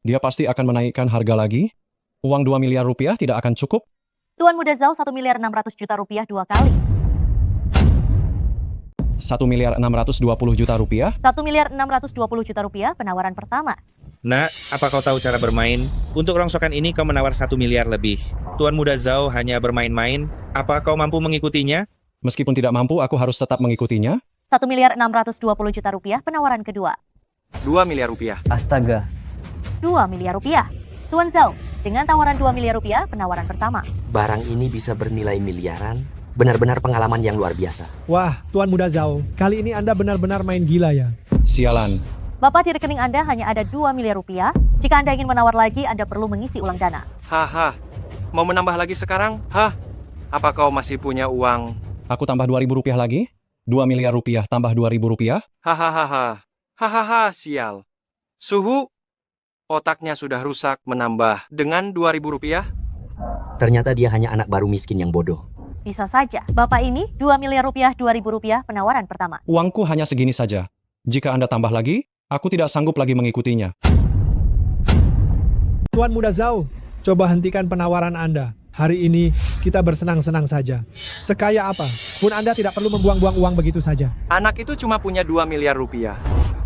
Dia pasti akan menaikkan harga lagi? Uang 2 miliar rupiah tidak akan cukup? Tuan Muda Zhao 1.600.000.000 rupiah 2 kali. 1.620.000.000 rupiah? 1.620.000.000 rupiah penawaran pertama. Nak, apa kau tahu cara bermain? Untuk rongsokan ini kau menawar 1 miliar lebih. Tuan Muda Zhao hanya bermain-main. Apa kau mampu mengikutinya? Meskipun tidak mampu, aku harus tetap mengikutinya. 1.620.000.000 rupiah penawaran kedua. 2 miliar rupiah. Astaga. 2 miliar rupiah. Tuan Zhao, dengan tawaran 2 miliar rupiah penawaran pertama. Barang ini bisa bernilai miliaran. Benar-benar pengalaman yang luar biasa. Wah, Tuan Muda Zhao, kali ini Anda benar-benar main gila ya. Sialan. Bapak, di rekening Anda hanya ada 2 miliar rupiah. Jika Anda ingin menawar lagi, Anda perlu mengisi ulang dana. Haha. Mau menambah lagi sekarang? Hah? Apa kau masih punya uang? Aku tambah 2.000 rupiah lagi? 2 miliar rupiah tambah 2.000 rupiah? Hahaha. Hahaha, sial. Suhu? Otaknya sudah rusak menambah dengan 2.000 rupiah? Ternyata dia hanya anak baru miskin yang bodoh. Bisa saja. Bapak ini 2 miliar rupiah 2.000 rupiah penawaran pertama. Uangku hanya segini saja. Jika Anda tambah lagi, aku tidak sanggup lagi mengikutinya. Tuan Muda Zhao, coba hentikan penawaran Anda. Hari ini kita bersenang-senang saja. Sekaya apa pun Anda tidak perlu membuang-buang uang begitu saja. Anak itu cuma punya 2 miliar rupiah.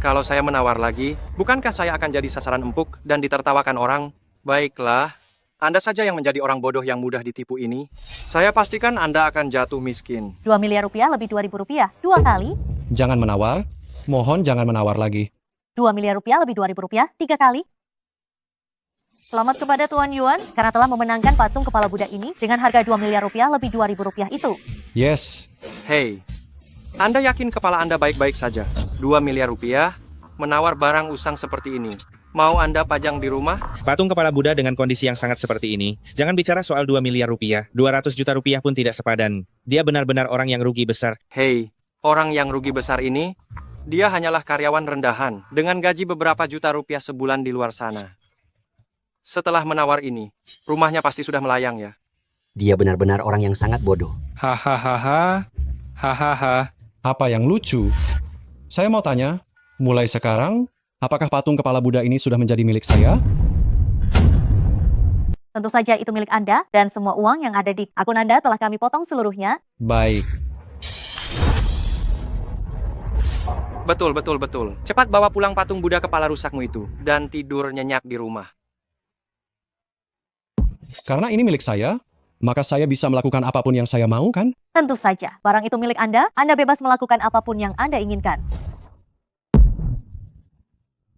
Kalau saya menawar lagi, bukankah saya akan jadi sasaran empuk dan ditertawakan orang? Baiklah, Anda saja yang menjadi orang bodoh yang mudah ditipu ini. Saya pastikan Anda akan jatuh miskin. 2 miliar rupiah lebih 2.000 rupiah 2 kali. Jangan menawar. Mohon jangan menawar lagi. 2 miliar rupiah lebih 2.000 rupiah 3 kali. Selamat kepada Tuan Yuan karena telah memenangkan patung kepala Buddha ini dengan harga 2 miliar rupiah lebih 2.000 rupiah itu. Yes. Hei, Anda yakin kepala Anda baik-baik saja? 2 miliar rupiah menawar barang usang seperti ini. Mau Anda pajang di rumah? Patung kepala Buddha dengan kondisi yang sangat seperti ini. Jangan bicara soal 2 miliar rupiah. 200 juta rupiah pun tidak sepadan. Dia benar-benar orang yang rugi besar. Hei, orang yang rugi besar ini, dia hanyalah karyawan rendahan dengan gaji beberapa juta rupiah sebulan di luar sana. Setelah menawar ini, rumahnya pasti sudah melayang ya. Dia benar-benar orang yang sangat bodoh. Hahaha. Hahaha. Apa yang lucu? Saya mau tanya, mulai sekarang, apakah patung kepala Buddha ini sudah menjadi milik saya? Tentu saja itu milik Anda dan semua uang yang ada di akun Anda telah kami potong seluruhnya. Baik. Betul. Cepat bawa pulang patung Buddha kepala rusakmu itu dan tidur nyenyak di rumah. Karena ini milik saya, maka saya bisa melakukan apapun yang saya mau, kan? Tentu saja, barang itu milik Anda bebas melakukan apapun yang Anda inginkan.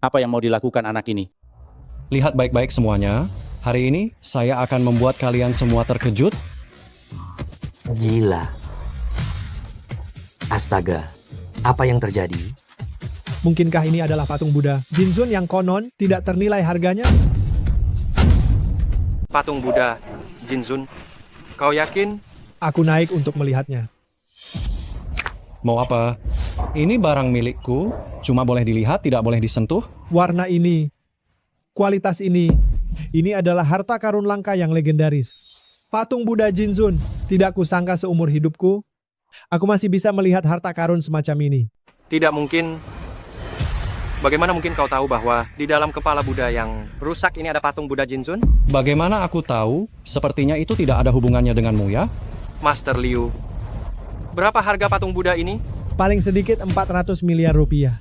Apa yang mau dilakukan anak ini? Lihat baik-baik semuanya. Hari ini, saya akan membuat kalian semua terkejut. Gila. Astaga. Apa yang terjadi? Mungkinkah ini adalah patung Buddha Jinzun yang konon tidak ternilai harganya? Patung Buddha, Jinzun, kau yakin? Aku naik untuk melihatnya. Mau apa? Ini barang milikku, cuma boleh dilihat, tidak boleh disentuh. Warna ini, kualitas ini adalah harta karun langka yang legendaris. Patung Buddha Jinzun, tidak kusangka seumur hidupku aku masih bisa melihat harta karun semacam ini. Tidak mungkin. Bagaimana mungkin kau tahu bahwa di dalam kepala Buddha yang rusak ini ada patung Buddha Jinzun? Bagaimana aku tahu? Sepertinya itu tidak ada hubungannya denganmu ya? Master Liu, berapa harga patung Buddha ini? Paling sedikit 400 miliar rupiah.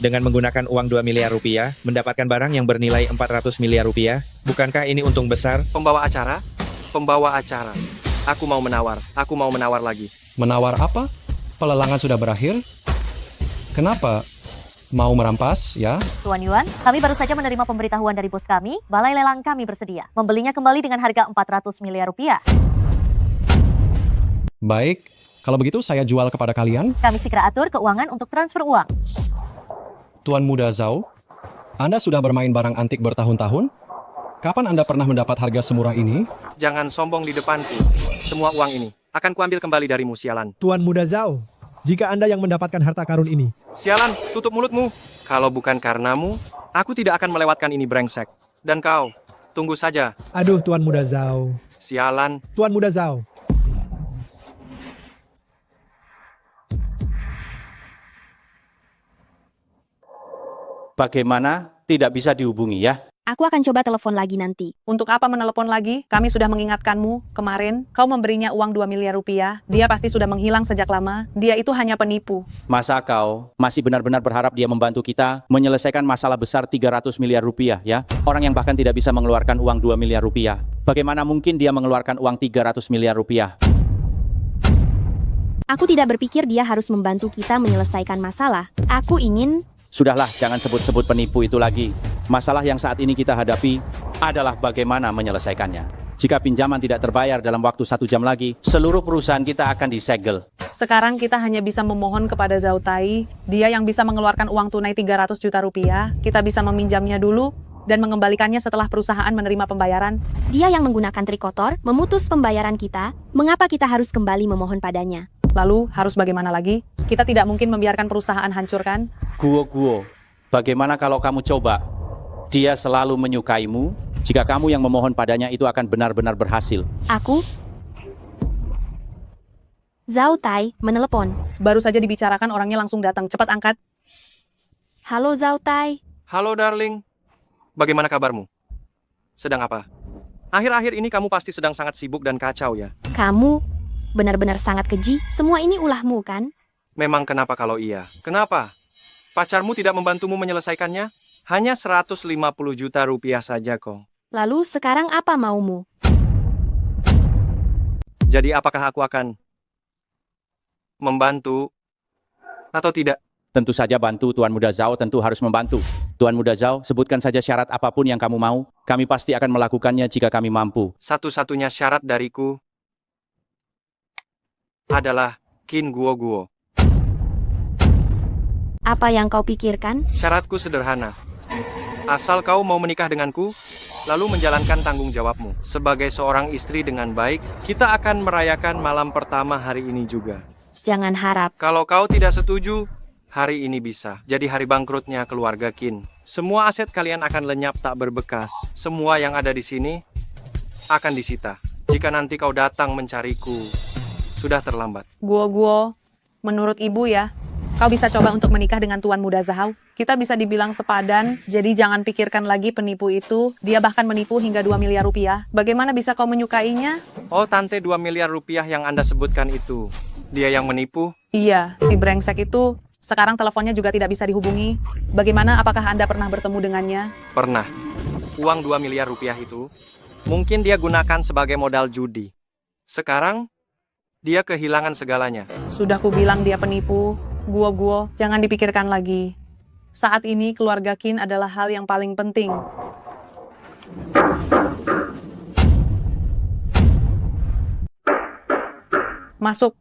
Dengan menggunakan uang 2 miliar rupiah, mendapatkan barang yang bernilai 400 miliar rupiah, bukankah ini untung besar? Pembawa acara? Aku mau menawar lagi. Menawar apa? Pelelangan sudah berakhir? Kenapa? Mau merampas, ya? Tuan Yuan, kami baru saja menerima pemberitahuan dari bos kami, balai lelang kami bersedia membelinya kembali dengan harga 400 miliar rupiah. Baik, kalau begitu saya jual kepada kalian. Kami segera atur keuangan untuk transfer uang. Tuan Muda Zhao, Anda sudah bermain barang antik bertahun-tahun? Kapan Anda pernah mendapat harga semurah ini? Jangan sombong di depanku. Semua uang ini akan kuambil kembali darimu, sialan. Tuan Muda Zhao, jika Anda yang mendapatkan harta karun ini. Sialan, tutup mulutmu. Kalau bukan karenamu, aku tidak akan melewatkan ini brengsek. Dan kau, Tunggu saja. Aduh, Tuan Muda Zhao. Sialan. Tuan Muda Zhao. Bagaimana? Tidak bisa dihubungi ya? Aku akan coba telepon lagi nanti. Untuk apa menelepon lagi? Kami sudah mengingatkanmu. Kemarin, kau memberinya uang 2 miliar rupiah. Dia pasti sudah menghilang sejak lama. Dia itu hanya penipu. Masa kau masih benar-benar berharap dia membantu kita menyelesaikan masalah besar 300 miliar rupiah ya? Orang yang bahkan tidak bisa mengeluarkan uang 2 miliar rupiah. Bagaimana mungkin dia mengeluarkan uang 300 miliar rupiah? Aku tidak berpikir dia harus membantu kita menyelesaikan masalah. Aku ingin... Sudahlah, jangan sebut-sebut penipu itu lagi. Masalah yang saat ini kita hadapi adalah bagaimana menyelesaikannya. Jika pinjaman tidak terbayar dalam waktu 1 jam lagi, seluruh perusahaan kita akan disegel. Sekarang kita hanya bisa memohon kepada Zhao Tai. Dia yang bisa mengeluarkan uang tunai 300 juta rupiah. Kita bisa meminjamnya dulu dan mengembalikannya setelah perusahaan menerima pembayaran. Dia yang menggunakan trik kotor, memutus pembayaran kita. Mengapa kita harus kembali memohon padanya? Lalu, harus bagaimana lagi? Kita tidak mungkin membiarkan perusahaan hancur, kan? Guo, bagaimana kalau kamu coba? Dia selalu menyukaimu. Jika kamu yang memohon padanya, itu akan benar-benar berhasil. Aku? Zhao Tai menelepon. Baru saja dibicarakan, orangnya langsung datang. Cepat angkat. Halo Zhao Tai. Halo darling. Bagaimana kabarmu? Sedang apa? Akhir-akhir ini kamu pasti sedang sangat sibuk dan kacau ya? Kamu benar-benar sangat keji. Semua ini ulahmu, kan? Memang kenapa kalau iya? Kenapa? Pacarmu tidak membantumu menyelesaikannya? Hanya 150 juta rupiah saja kok. Lalu sekarang apa maumu? Jadi apakah aku akan membantu atau tidak? Tentu saja bantu, Tuan Muda Zhao tentu harus membantu. Tuan Muda Zhao, sebutkan saja syarat apapun yang kamu mau. Kami pasti akan melakukannya jika kami mampu. Satu-satunya syarat dariku adalah Qin Guo. Apa yang kau pikirkan? Syaratku sederhana. Asal kau mau menikah denganku, lalu menjalankan tanggung jawabmu. Sebagai seorang istri dengan baik, kita akan merayakan malam pertama hari ini juga. Jangan harap. Kalau kau tidak setuju, hari ini bisa jadi hari bangkrutnya keluarga Qin. Semua aset kalian akan lenyap tak berbekas. Semua yang ada di sini akan disita. Jika nanti kau datang mencariku, sudah terlambat. Guo, menurut ibu ya, kau bisa coba untuk menikah dengan Tuan Muda Zhao. Kita bisa dibilang sepadan, jadi jangan pikirkan lagi penipu itu. Dia bahkan menipu hingga 2 miliar rupiah. Bagaimana bisa kau menyukainya? Oh, tante 2 miliar rupiah yang Anda sebutkan itu. Dia yang menipu? Iya, si brengsek itu. Sekarang teleponnya juga tidak bisa dihubungi. Bagaimana, apakah Anda pernah bertemu dengannya? Pernah. Uang 2 miliar rupiah itu, mungkin dia gunakan sebagai modal judi. Sekarang, dia kehilangan segalanya. Sudah kubilang dia penipu. Guo, jangan dipikirkan lagi. Saat ini keluarga Qin adalah hal yang paling penting. Masuk.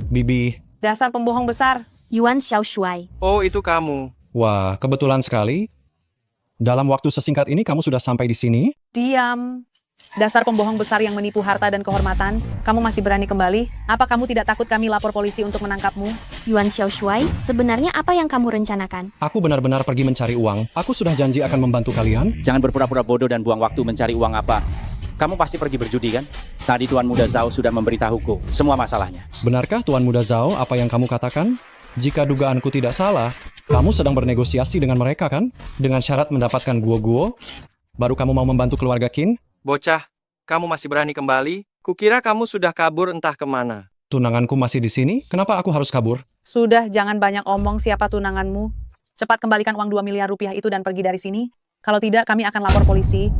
Bibi. Dasar pembohong besar. Yuan Xiaoshuai. Oh, itu kamu. Wah, kebetulan sekali. Dalam waktu sesingkat ini kamu sudah sampai di sini? Diam. Dasar pembohong besar yang menipu harta dan kehormatan. Kamu masih berani kembali? Apa kamu tidak takut kami lapor polisi untuk menangkapmu? Yuan Xiaoshuai, sebenarnya apa yang kamu rencanakan? Aku benar-benar pergi mencari uang. Aku sudah janji akan membantu kalian. Jangan berpura-pura bodoh dan buang waktu mencari uang apa. Kamu pasti pergi berjudi kan? Tadi Tuan Muda Zhao sudah memberitahuku semua masalahnya. Benarkah Tuan Muda Zhao apa yang kamu katakan? Jika dugaanku tidak salah, kamu sedang bernegosiasi dengan mereka kan? Dengan syarat mendapatkan Guo, baru kamu mau membantu keluarga Qin? Bocah, kamu masih berani kembali? Kukira kamu sudah kabur entah kemana. Tunanganku masih di sini? Kenapa aku harus kabur? Sudah, jangan banyak omong siapa tunanganmu. Cepat kembalikan uang 2 miliar rupiah itu dan pergi dari sini. Kalau tidak, kami akan lapor polisi.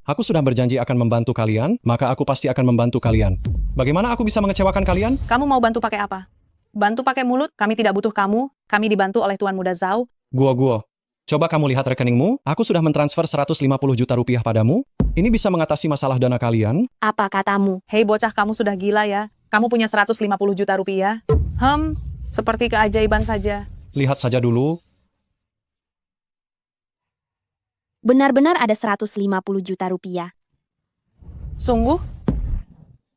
Aku sudah berjanji akan membantu kalian, maka aku pasti akan membantu kalian. Bagaimana aku bisa mengecewakan kalian? Kamu mau bantu pakai apa? Bantu pakai mulut? Kami tidak butuh kamu. Kami dibantu oleh Tuan Muda Zhao. Guo, coba kamu lihat rekeningmu. Aku sudah mentransfer 150 juta rupiah padamu. Ini bisa mengatasi masalah dana kalian. Apa katamu? Hei bocah, kamu sudah gila ya. Kamu punya 150 juta rupiah. Seperti keajaiban saja. Lihat saja dulu. Benar-benar ada 150 juta rupiah. Sungguh?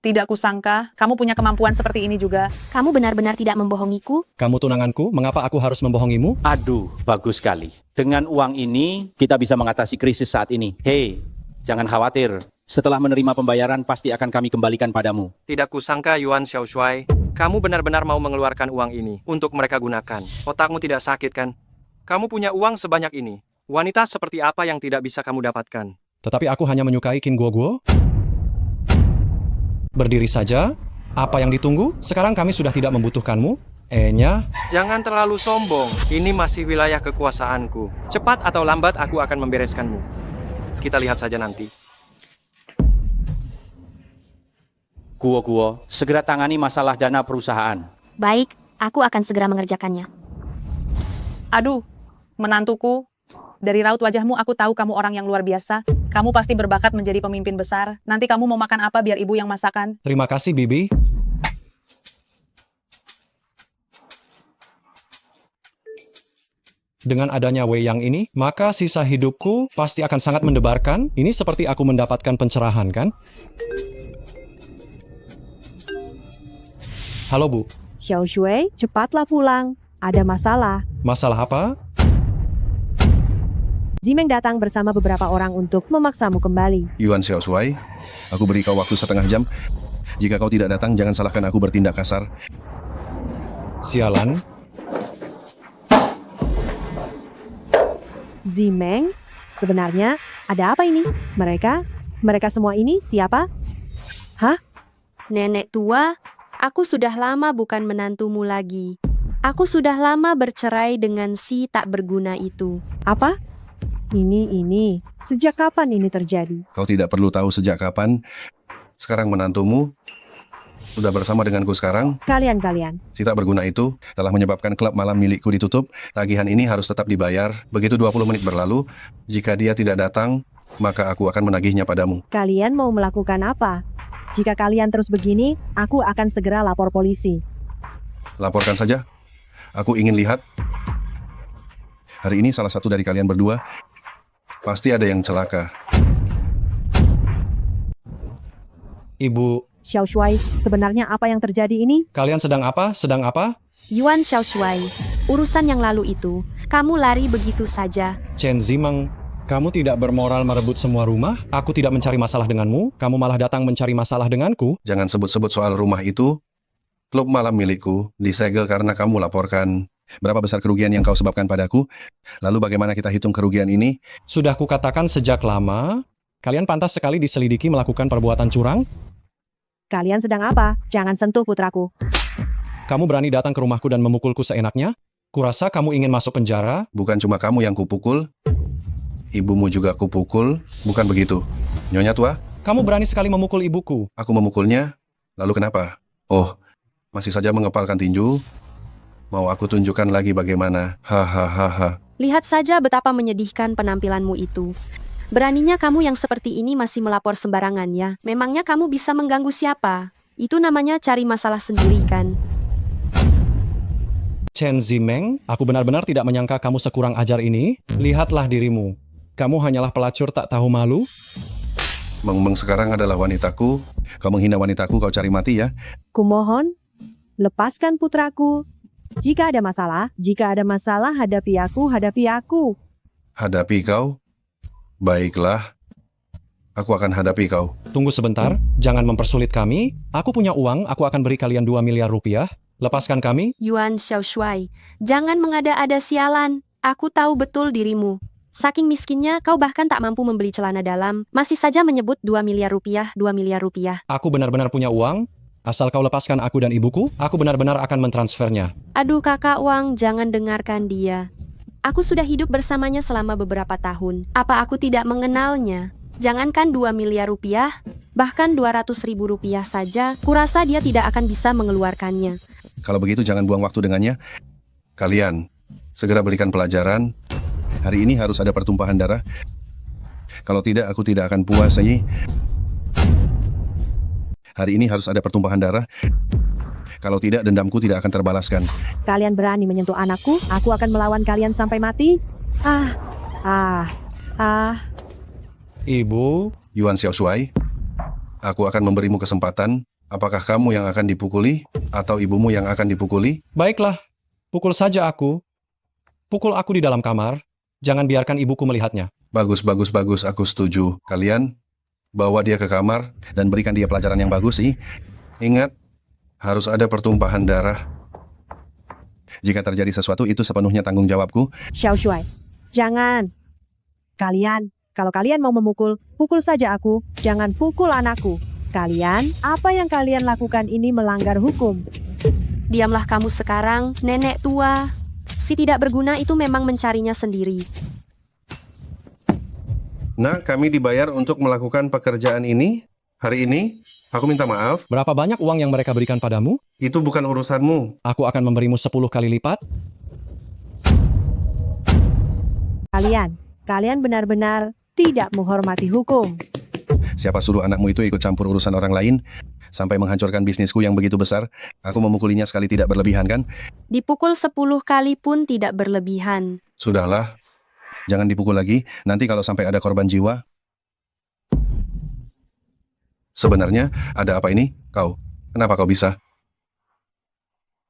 Tidak kusangka, kamu punya kemampuan seperti ini juga. Kamu benar-benar tidak membohongiku? Kamu tunanganku, mengapa aku harus membohongimu? Aduh, bagus sekali. Dengan uang ini, kita bisa mengatasi krisis saat ini. Hei, jangan khawatir. Setelah menerima pembayaran, pasti akan kami kembalikan padamu. Tidak kusangka Yuan Xiaoshuai, kamu benar-benar mau mengeluarkan uang ini untuk mereka gunakan. Otakmu tidak sakit kan? Kamu punya uang sebanyak ini. Wanita seperti apa yang tidak bisa kamu dapatkan? Tetapi aku hanya menyukai Qin Guoguo. Berdiri saja. Apa yang ditunggu? Sekarang kami sudah tidak membutuhkanmu. Enya, Jangan terlalu sombong. Ini masih wilayah kekuasaanku. Cepat atau lambat aku akan membereskanmu. Kita lihat saja nanti. Guo, segera tangani masalah dana perusahaan. Baik, aku akan segera mengerjakannya. Aduh, menantuku. Dari raut wajahmu aku tahu kamu orang yang luar biasa. Kamu pasti berbakat menjadi pemimpin besar. Nanti kamu mau makan apa biar ibu yang masakan? terima kasih Bibi. Dengan adanya Wei Yang ini, maka sisa hidupku pasti akan sangat mendebarkan. Ini seperti aku mendapatkan pencerahan, kan? Halo Bu, Xiaoshui, cepatlah pulang. Ada masalah. masalah apa? Zimeng datang bersama beberapa orang untuk memaksamu kembali. Yuan Xiaoshuai, aku beri kau waktu setengah jam. Jika kau tidak datang, jangan salahkan aku bertindak kasar. Sialan. Zimeng, sebenarnya ada apa ini? Mereka semua ini siapa? Hah? Nenek tua, aku sudah lama bukan menantumu lagi. Aku sudah lama bercerai dengan si tak berguna itu. Apa? Ini. Sejak kapan ini terjadi? Kau tidak perlu tahu sejak kapan. Sekarang menantumu sudah bersama denganku sekarang. Kalian. Si tak berguna itu telah menyebabkan klub malam milikku ditutup. Tagihan ini harus tetap dibayar. Begitu 20 menit berlalu, jika dia tidak datang, maka aku akan menagihnya padamu. Kalian mau melakukan apa? Jika kalian terus begini, aku akan segera lapor polisi. Laporkan saja. Aku ingin lihat. Hari ini salah satu dari kalian berdua pasti ada yang celaka. Ibu, Xiaoshuai, sebenarnya apa yang terjadi ini? kalian sedang apa? Sedang apa? Yuan Xiaoshuai, urusan yang lalu itu, kamu lari begitu saja. Chen Zimeng, kamu tidak bermoral merebut semua rumah? Aku tidak mencari masalah denganmu, kamu malah datang mencari masalah denganku? Jangan sebut-sebut soal rumah itu. Klub malam milikku disegel karena kamu laporkan. Berapa besar kerugian yang kau sebabkan padaku? Lalu bagaimana kita hitung kerugian ini? Sudah kukatakan sejak lama, kalian pantas sekali diselidiki melakukan perbuatan curang? Kalian sedang apa? Jangan sentuh putraku. Kamu berani datang ke rumahku dan memukulku seenaknya? Kurasa kamu ingin masuk penjara? Bukan cuma kamu yang kupukul, ibumu juga kupukul, bukan begitu? Nyonya tua? Kamu berani sekali memukul ibuku. Aku memukulnya, lalu kenapa? Oh, masih saja mengepalkan tinju? Mau aku tunjukkan lagi bagaimana? Hahaha. Lihat saja betapa menyedihkan penampilanmu itu. Beraninya kamu yang seperti ini masih melapor sembarangan ya? Memangnya kamu bisa mengganggu siapa? Itu namanya cari masalah sendiri kan? Chen Zimeng, aku benar-benar tidak menyangka kamu sekurang ajar ini. Lihatlah dirimu. Kamu hanyalah pelacur tak tahu malu. Meng sekarang adalah wanitaku. Kau menghina wanitaku, kau cari mati ya? Kumohon, lepaskan putraku. Jika ada masalah, hadapi aku. Hadapi kau? Baiklah. Aku akan hadapi kau. Tunggu sebentar, jangan mempersulit kami. Aku punya uang, aku akan beri kalian 2 miliar rupiah. Lepaskan kami. Yuan Xiaoshuai, jangan mengada-ada sialan. Aku tahu betul dirimu. Saking miskinnya, kau bahkan tak mampu membeli celana dalam. Masih saja menyebut 2 miliar rupiah, 2 miliar rupiah. Aku benar-benar punya uang. Asal kau lepaskan aku dan ibuku, aku benar-benar akan mentransfernya. Aduh kakak Wang, jangan dengarkan dia. Aku sudah hidup bersamanya selama beberapa tahun. Apa aku tidak mengenalnya? Jangankan 2 miliar rupiah, bahkan 200.000 rupiah saja, kurasa dia tidak akan bisa mengeluarkannya. Kalau begitu jangan buang waktu dengannya. Kalian, segera berikan pelajaran. Hari ini harus ada pertumpahan darah. Kalau tidak, aku tidak akan puas. Hari ini harus ada pertumpahan darah. Kalau tidak, dendamku tidak akan terbalaskan. Kalian berani menyentuh anakku, aku akan melawan kalian sampai mati. Ibu, Yuan Xiaoshuai, aku akan memberimu kesempatan Apakah kamu yang akan dipukuli atau ibumu yang akan dipukuli? Baiklah, pukul saja aku. Pukul aku di dalam kamar. Jangan biarkan ibuku melihatnya. Bagus, bagus, bagus. Aku setuju. Kalian bawa dia ke kamar dan berikan dia pelajaran yang bagus sih. Ingat, harus ada pertumpahan darah. Jika terjadi sesuatu itu sepenuhnya tanggung jawabku. Xiao Shuai, jangan. Kalau kalian mau memukul, pukul saja aku. Jangan pukul anakku. Kalian, apa yang kalian lakukan ini melanggar hukum. Diamlah kamu sekarang, nenek tua. Si tidak berguna itu memang mencarinya sendiri. Nah, kami dibayar untuk melakukan pekerjaan ini. Hari ini, aku minta maaf. Berapa banyak uang yang mereka berikan padamu? Itu bukan urusanmu. Aku akan memberimu 10 kali lipat. Kalian benar-benar tidak menghormati hukum. Siapa suruh anakmu itu ikut campur urusan orang lain? Sampai menghancurkan bisnisku yang begitu besar. Aku memukulinya sekali tidak berlebihan kan? Dipukul 10 kali pun tidak berlebihan. Sudahlah. Jangan dipukul lagi. Nanti kalau sampai ada korban jiwa. Sebenarnya, ada apa ini? Kenapa kau bisa?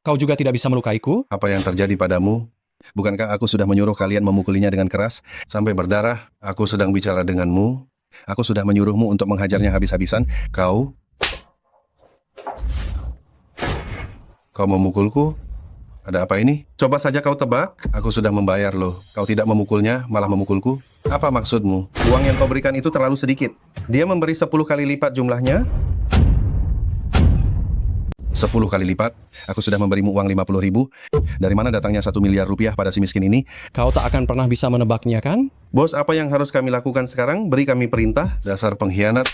Kau juga tidak bisa melukaiku? Apa yang terjadi padamu? Bukankah aku sudah menyuruh kalian memukulinya dengan keras? Sampai berdarah, aku sedang bicara denganmu. Aku sudah menyuruhmu untuk menghajarnya habis-habisan. Kau memukulku? Ada apa ini? Coba saja kau tebak. Aku sudah membayar loh. Kau tidak memukulnya, malah memukulku. Apa maksudmu? Uang yang kau berikan itu terlalu sedikit. Dia memberi 10 kali lipat jumlahnya. 10 kali lipat? Aku sudah memberimu uang 50.000. Dari mana datangnya 1 miliar rupiah pada si miskin ini? Kau tak akan pernah bisa menebaknya kan? Bos, apa yang harus kami lakukan sekarang? Beri kami perintah. Dasar pengkhianat.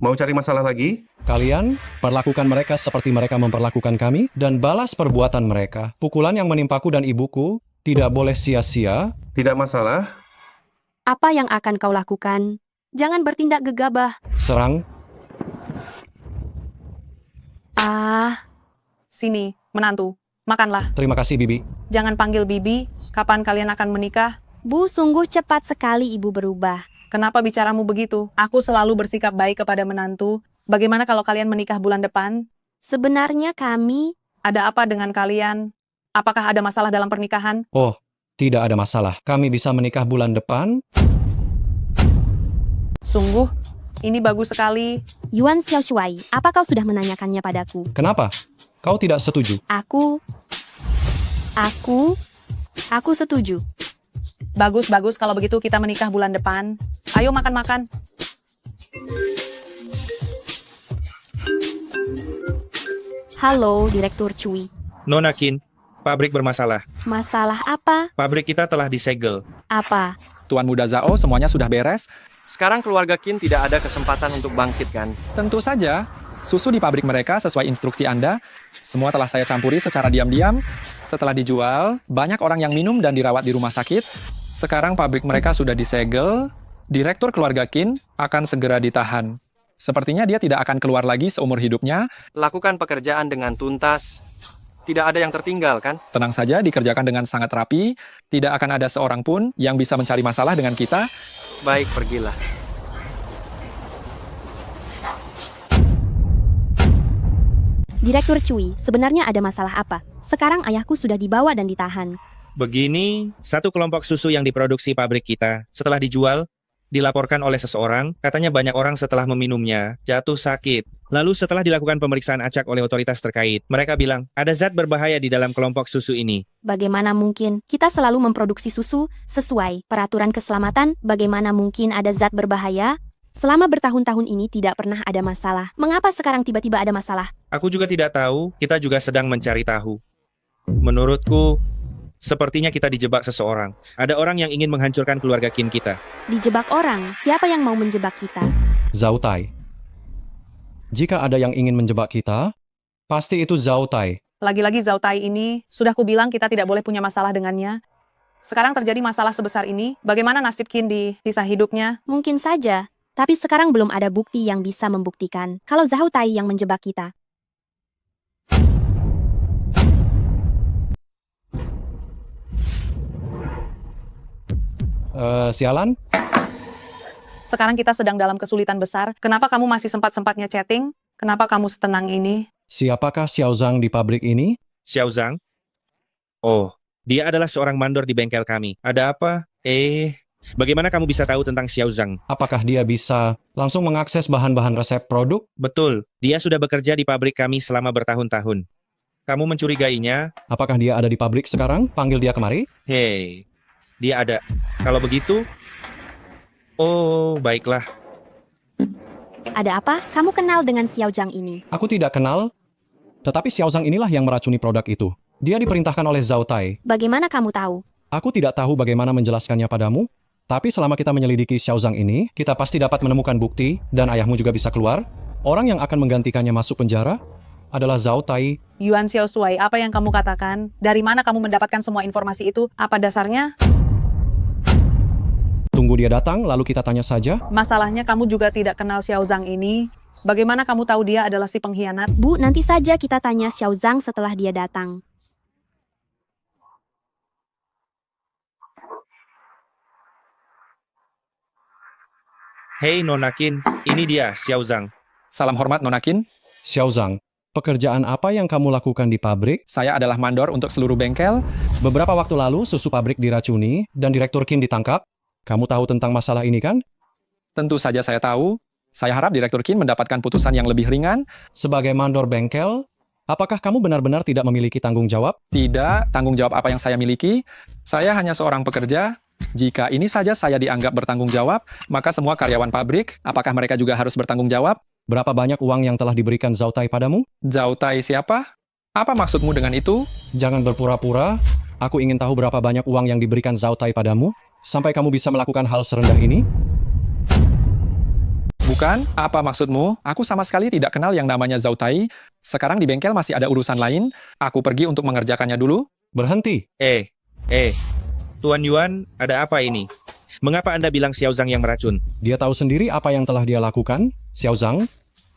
Mau cari masalah lagi? Kalian perlakukan mereka seperti mereka memperlakukan kami dan balas perbuatan mereka. Pukulan yang menimpaku dan ibuku tidak boleh sia-sia. Tidak masalah. Apa yang akan kau lakukan? Jangan bertindak gegabah. Serang. Sini, menantu. Makanlah. Terima kasih, Bibi. Jangan panggil Bibi. Kapan kalian akan menikah? Bu, sungguh cepat sekali ibu berubah. Kenapa bicaramu begitu? Aku selalu bersikap baik kepada menantu. Bagaimana kalau kalian menikah bulan depan? Sebenarnya kami... Ada apa dengan kalian? Apakah ada masalah dalam pernikahan? Oh, tidak ada masalah. Kami bisa menikah bulan depan. Sungguh, ini bagus sekali. Yuan Xiaoshuai, apa kau sudah menanyakannya padaku? Kenapa? Kau tidak setuju? Aku setuju. Bagus, kalau begitu kita menikah bulan depan. Ayo makan-makan. Halo, Direktur Cui. Nona Qin, pabrik bermasalah. Masalah apa? Pabrik kita telah disegel. Apa? Tuan Muda Zhao, semuanya sudah beres? Sekarang keluarga Qin tidak ada kesempatan untuk bangkit kan? Tentu saja. Susu di pabrik mereka sesuai instruksi Anda. Semua telah saya campuri secara diam-diam. Setelah dijual, banyak orang yang minum dan dirawat di rumah sakit. Sekarang pabrik mereka sudah disegel. Direktur keluarga Qin akan segera ditahan. Sepertinya dia tidak akan keluar lagi seumur hidupnya. Lakukan pekerjaan dengan tuntas. Tidak ada yang tertinggal, kan? Tenang saja, dikerjakan dengan sangat rapi. Tidak akan ada seorang pun yang bisa mencari masalah dengan kita. Baik, pergilah. Direktur Cui, sebenarnya ada masalah apa? Sekarang ayahku sudah dibawa dan ditahan. Begini, satu kelompok susu yang diproduksi pabrik kita, setelah dijual, dilaporkan oleh seseorang, katanya banyak orang setelah meminumnya, jatuh sakit. Lalu setelah dilakukan pemeriksaan acak oleh otoritas terkait, mereka bilang, ada zat berbahaya di dalam kelompok susu ini. Bagaimana mungkin? Kita selalu memproduksi susu sesuai peraturan keselamatan. Bagaimana mungkin ada zat berbahaya? Selama bertahun-tahun ini tidak pernah ada masalah. Mengapa sekarang tiba-tiba ada masalah? Aku juga tidak tahu, kita juga sedang mencari tahu. Menurutku, sepertinya kita dijebak seseorang. Ada orang yang ingin menghancurkan keluarga Qin kita. Dijebak orang? Siapa yang mau menjebak kita? Zhao Tai. Jika ada yang ingin menjebak kita, pasti itu Zhao Tai. Lagi-lagi Zhao Tai ini, sudah kubilang kita tidak boleh punya masalah dengannya. Sekarang terjadi masalah sebesar ini, bagaimana nasib Qin di sisa hidupnya? Mungkin saja. Tapi sekarang belum ada bukti yang bisa membuktikan kalau Zhao Tai yang menjebak kita. Sialan? Sekarang kita sedang dalam kesulitan besar. Kenapa kamu masih sempat-sempatnya chatting? Kenapa kamu setenang ini? Siapakah Xiao Zhang di pabrik ini? Xiao Zhang? Oh, dia adalah seorang mandor di bengkel kami. Ada apa? Bagaimana kamu bisa tahu tentang Xiao Zhang? Apakah dia bisa langsung mengakses bahan-bahan resep produk? Betul, dia sudah bekerja di pabrik kami selama bertahun-tahun. Kamu mencurigainya? Apakah dia ada di pabrik sekarang? Panggil dia kemari. Hei, dia ada. Kalau begitu... Oh, baiklah. Ada apa? Kamu kenal dengan Xiao Zhang ini? Aku tidak kenal, tetapi Xiao Zhang inilah yang meracuni produk itu. Dia diperintahkan oleh Zhao Tai. Bagaimana kamu tahu? Aku tidak tahu bagaimana menjelaskannya padamu, tapi selama kita menyelidiki Xiao Zhang ini, kita pasti dapat menemukan bukti, dan ayahmu juga bisa keluar. Orang yang akan menggantikannya masuk penjara adalah Zhao Tai. Yuan Xiaoshuai, apa yang kamu katakan? Dari mana kamu mendapatkan semua informasi itu? Apa dasarnya? Tunggu dia datang, lalu kita tanya saja. Masalahnya kamu juga tidak kenal Xiao Zhang ini. Bagaimana kamu tahu dia adalah si pengkhianat? Bu, nanti saja kita tanya Xiao Zhang setelah dia datang. Hei Nona Qin, ini dia Xiao Zhang. Salam hormat Nona Qin. Xiao Zhang, pekerjaan apa yang kamu lakukan di pabrik? Saya adalah mandor untuk seluruh bengkel. Beberapa waktu lalu susu pabrik diracuni dan Direktur Qin ditangkap. Kamu tahu tentang masalah ini kan? Tentu saja saya tahu. Saya harap Direktur Qin mendapatkan putusan yang lebih ringan. Sebagai mandor bengkel, apakah kamu benar-benar tidak memiliki tanggung jawab? Tidak, tanggung jawab apa yang saya miliki? Saya hanya seorang pekerja. Jika ini saja saya dianggap bertanggung jawab, maka semua karyawan pabrik, apakah mereka juga harus bertanggung jawab? Berapa banyak uang yang telah diberikan Zhao Tai padamu? Zhao Tai siapa? Apa maksudmu dengan itu? Jangan berpura-pura. Aku ingin tahu berapa banyak uang yang diberikan Zhao Tai padamu, sampai kamu bisa melakukan hal serendah ini? Bukan, apa maksudmu? Aku sama sekali tidak kenal yang namanya Zhao Tai. Sekarang di bengkel masih ada urusan lain. Aku pergi untuk mengerjakannya dulu. Berhenti. Tuan Yuan, ada apa ini? Mengapa Anda bilang Xiao Zhang yang meracun? Dia tahu sendiri apa yang telah dia lakukan, Xiao Zhang.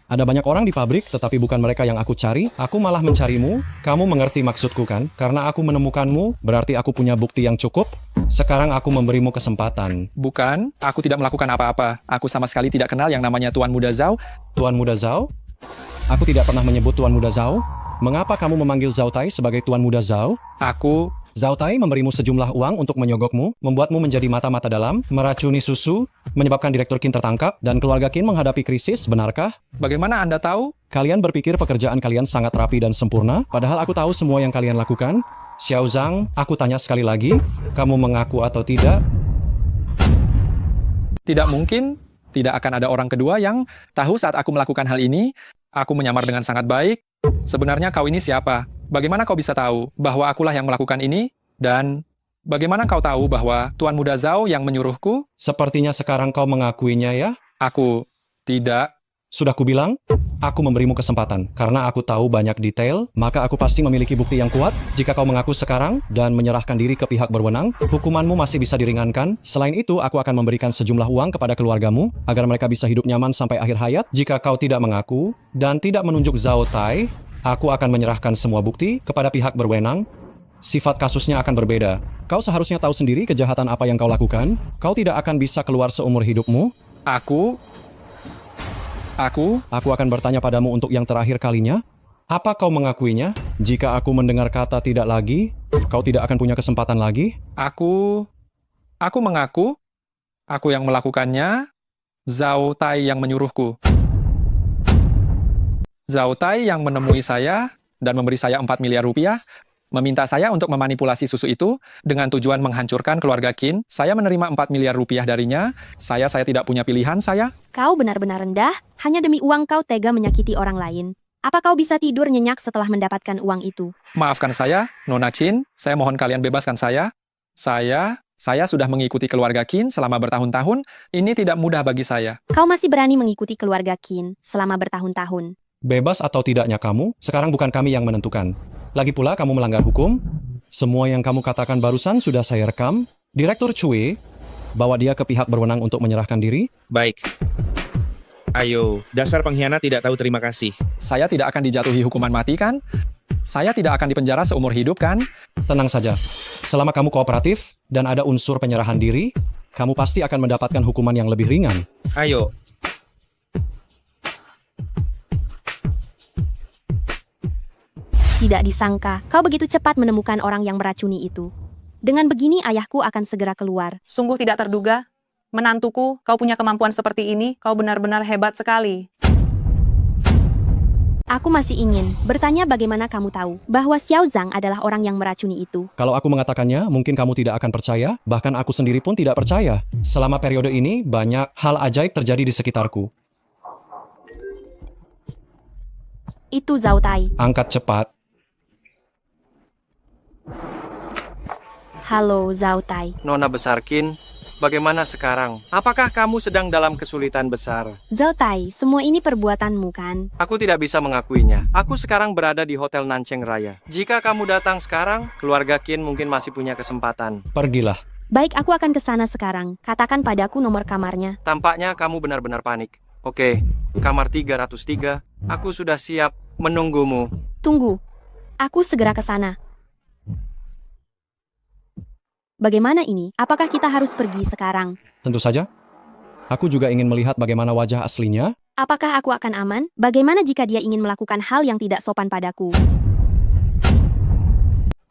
Ada banyak orang di pabrik, tetapi bukan mereka yang aku cari. Aku malah mencarimu. Kamu mengerti maksudku kan? Karena aku menemukanmu, berarti aku punya bukti yang cukup. Sekarang aku memberimu kesempatan. Bukan, aku tidak melakukan apa-apa. Aku sama sekali tidak kenal yang namanya Tuan Muda Zhao. Tuan Muda Zhao? Aku tidak pernah menyebut Tuan Muda Zhao. Mengapa kamu memanggil Zhao Tai sebagai Tuan Muda Zhao? Zhao Tai memberimu sejumlah uang untuk menyogokmu, membuatmu menjadi mata-mata dalam, meracuni susu, menyebabkan Direktur Qin tertangkap, dan keluarga Qin menghadapi krisis, benarkah? Bagaimana Anda tahu? Kalian berpikir pekerjaan kalian sangat rapi dan sempurna, padahal aku tahu semua yang kalian lakukan. Xiao Zhang, aku tanya sekali lagi, kamu mengaku atau tidak? Tidak mungkin. Tidak akan ada orang kedua yang tahu saat aku melakukan hal ini. Aku menyamar dengan sangat baik. Sebenarnya kau ini siapa? Bagaimana kau bisa tahu bahwa akulah yang melakukan ini? Dan bagaimana kau tahu bahwa Tuan Muda Zhao yang menyuruhku? Sepertinya sekarang kau mengakuinya ya? Aku tidak. Sudah kubilang, aku memberimu kesempatan. Karena aku tahu banyak detail, maka aku pasti memiliki bukti yang kuat. Jika kau mengaku sekarang dan menyerahkan diri ke pihak berwenang, hukumanmu masih bisa diringankan. Selain itu, aku akan memberikan sejumlah uang kepada keluargamu, agar mereka bisa hidup nyaman sampai akhir hayat. Jika kau tidak mengaku dan tidak menunjuk Zhao Tai, aku akan menyerahkan semua bukti kepada pihak berwenang. Sifat kasusnya akan berbeda. Kau seharusnya tahu sendiri kejahatan apa yang kau lakukan. Kau tidak akan bisa keluar seumur hidupmu. Aku akan bertanya padamu untuk yang terakhir kalinya. Apa kau mengakuinya? Jika aku mendengar kata tidak lagi, kau tidak akan punya kesempatan lagi. Aku mengaku. Aku yang melakukannya. Zhao Tai yang menyuruhku. Zhao Tai yang menemui saya dan memberi saya 4 miliar rupiah, meminta saya untuk memanipulasi susu itu dengan tujuan menghancurkan keluarga Qin. Saya menerima 4 miliar rupiah darinya. Saya tidak punya pilihan, saya. Kau benar-benar rendah, hanya demi uang kau tega menyakiti orang lain. Apa kau bisa tidur nyenyak setelah mendapatkan uang itu? Maafkan saya, Nona Qin. Saya mohon kalian bebaskan saya. Saya sudah mengikuti keluarga Qin selama bertahun-tahun. Ini tidak mudah bagi saya. Kau masih berani mengikuti keluarga Qin selama bertahun-tahun. Bebas atau tidaknya kamu, sekarang bukan kami yang menentukan. Lagi pula kamu melanggar hukum. Semua yang kamu katakan barusan sudah saya rekam. Direktur Cui, bawa dia ke pihak berwenang untuk menyerahkan diri. Baik. Ayo, dasar pengkhianat tidak tahu terima kasih. Saya tidak akan dijatuhi hukuman mati, kan? Saya tidak akan dipenjara seumur hidup, kan? Tenang saja. Selama kamu kooperatif dan ada unsur penyerahan diri, kamu pasti akan mendapatkan hukuman yang lebih ringan. Ayo. Tidak disangka, kau begitu cepat menemukan orang yang meracuni itu. Dengan begini ayahku akan segera keluar. Sungguh tidak terduga. Menantuku, kau punya kemampuan seperti ini, kau benar-benar hebat sekali. Aku masih ingin bertanya bagaimana kamu tahu bahwa Xiao Zhang adalah orang yang meracuni itu. Kalau aku mengatakannya, mungkin kamu tidak akan percaya, bahkan aku sendiri pun tidak percaya. Selama periode ini, banyak hal ajaib terjadi di sekitarku. Itu Zhao Tai. Angkat cepat. Halo Zhao Tai. Nona besar Qin, bagaimana sekarang? Apakah kamu sedang dalam kesulitan besar? Zhao Tai, semua ini perbuatanmu kan? Aku tidak bisa mengakuinya. Aku sekarang berada di Hotel Nancheng Raya. Jika kamu datang sekarang, keluarga Qin mungkin masih punya kesempatan. Pergilah. Baik, aku akan ke sana sekarang. Katakan padaku nomor kamarnya. Tampaknya kamu benar-benar panik. Oke, kamar 303. Aku sudah siap menunggumu. Tunggu. Aku segera ke sana. Bagaimana ini? Apakah kita harus pergi sekarang? Tentu saja. Aku juga ingin melihat bagaimana wajah aslinya. Apakah aku akan aman? Bagaimana jika dia ingin melakukan hal yang tidak sopan padaku?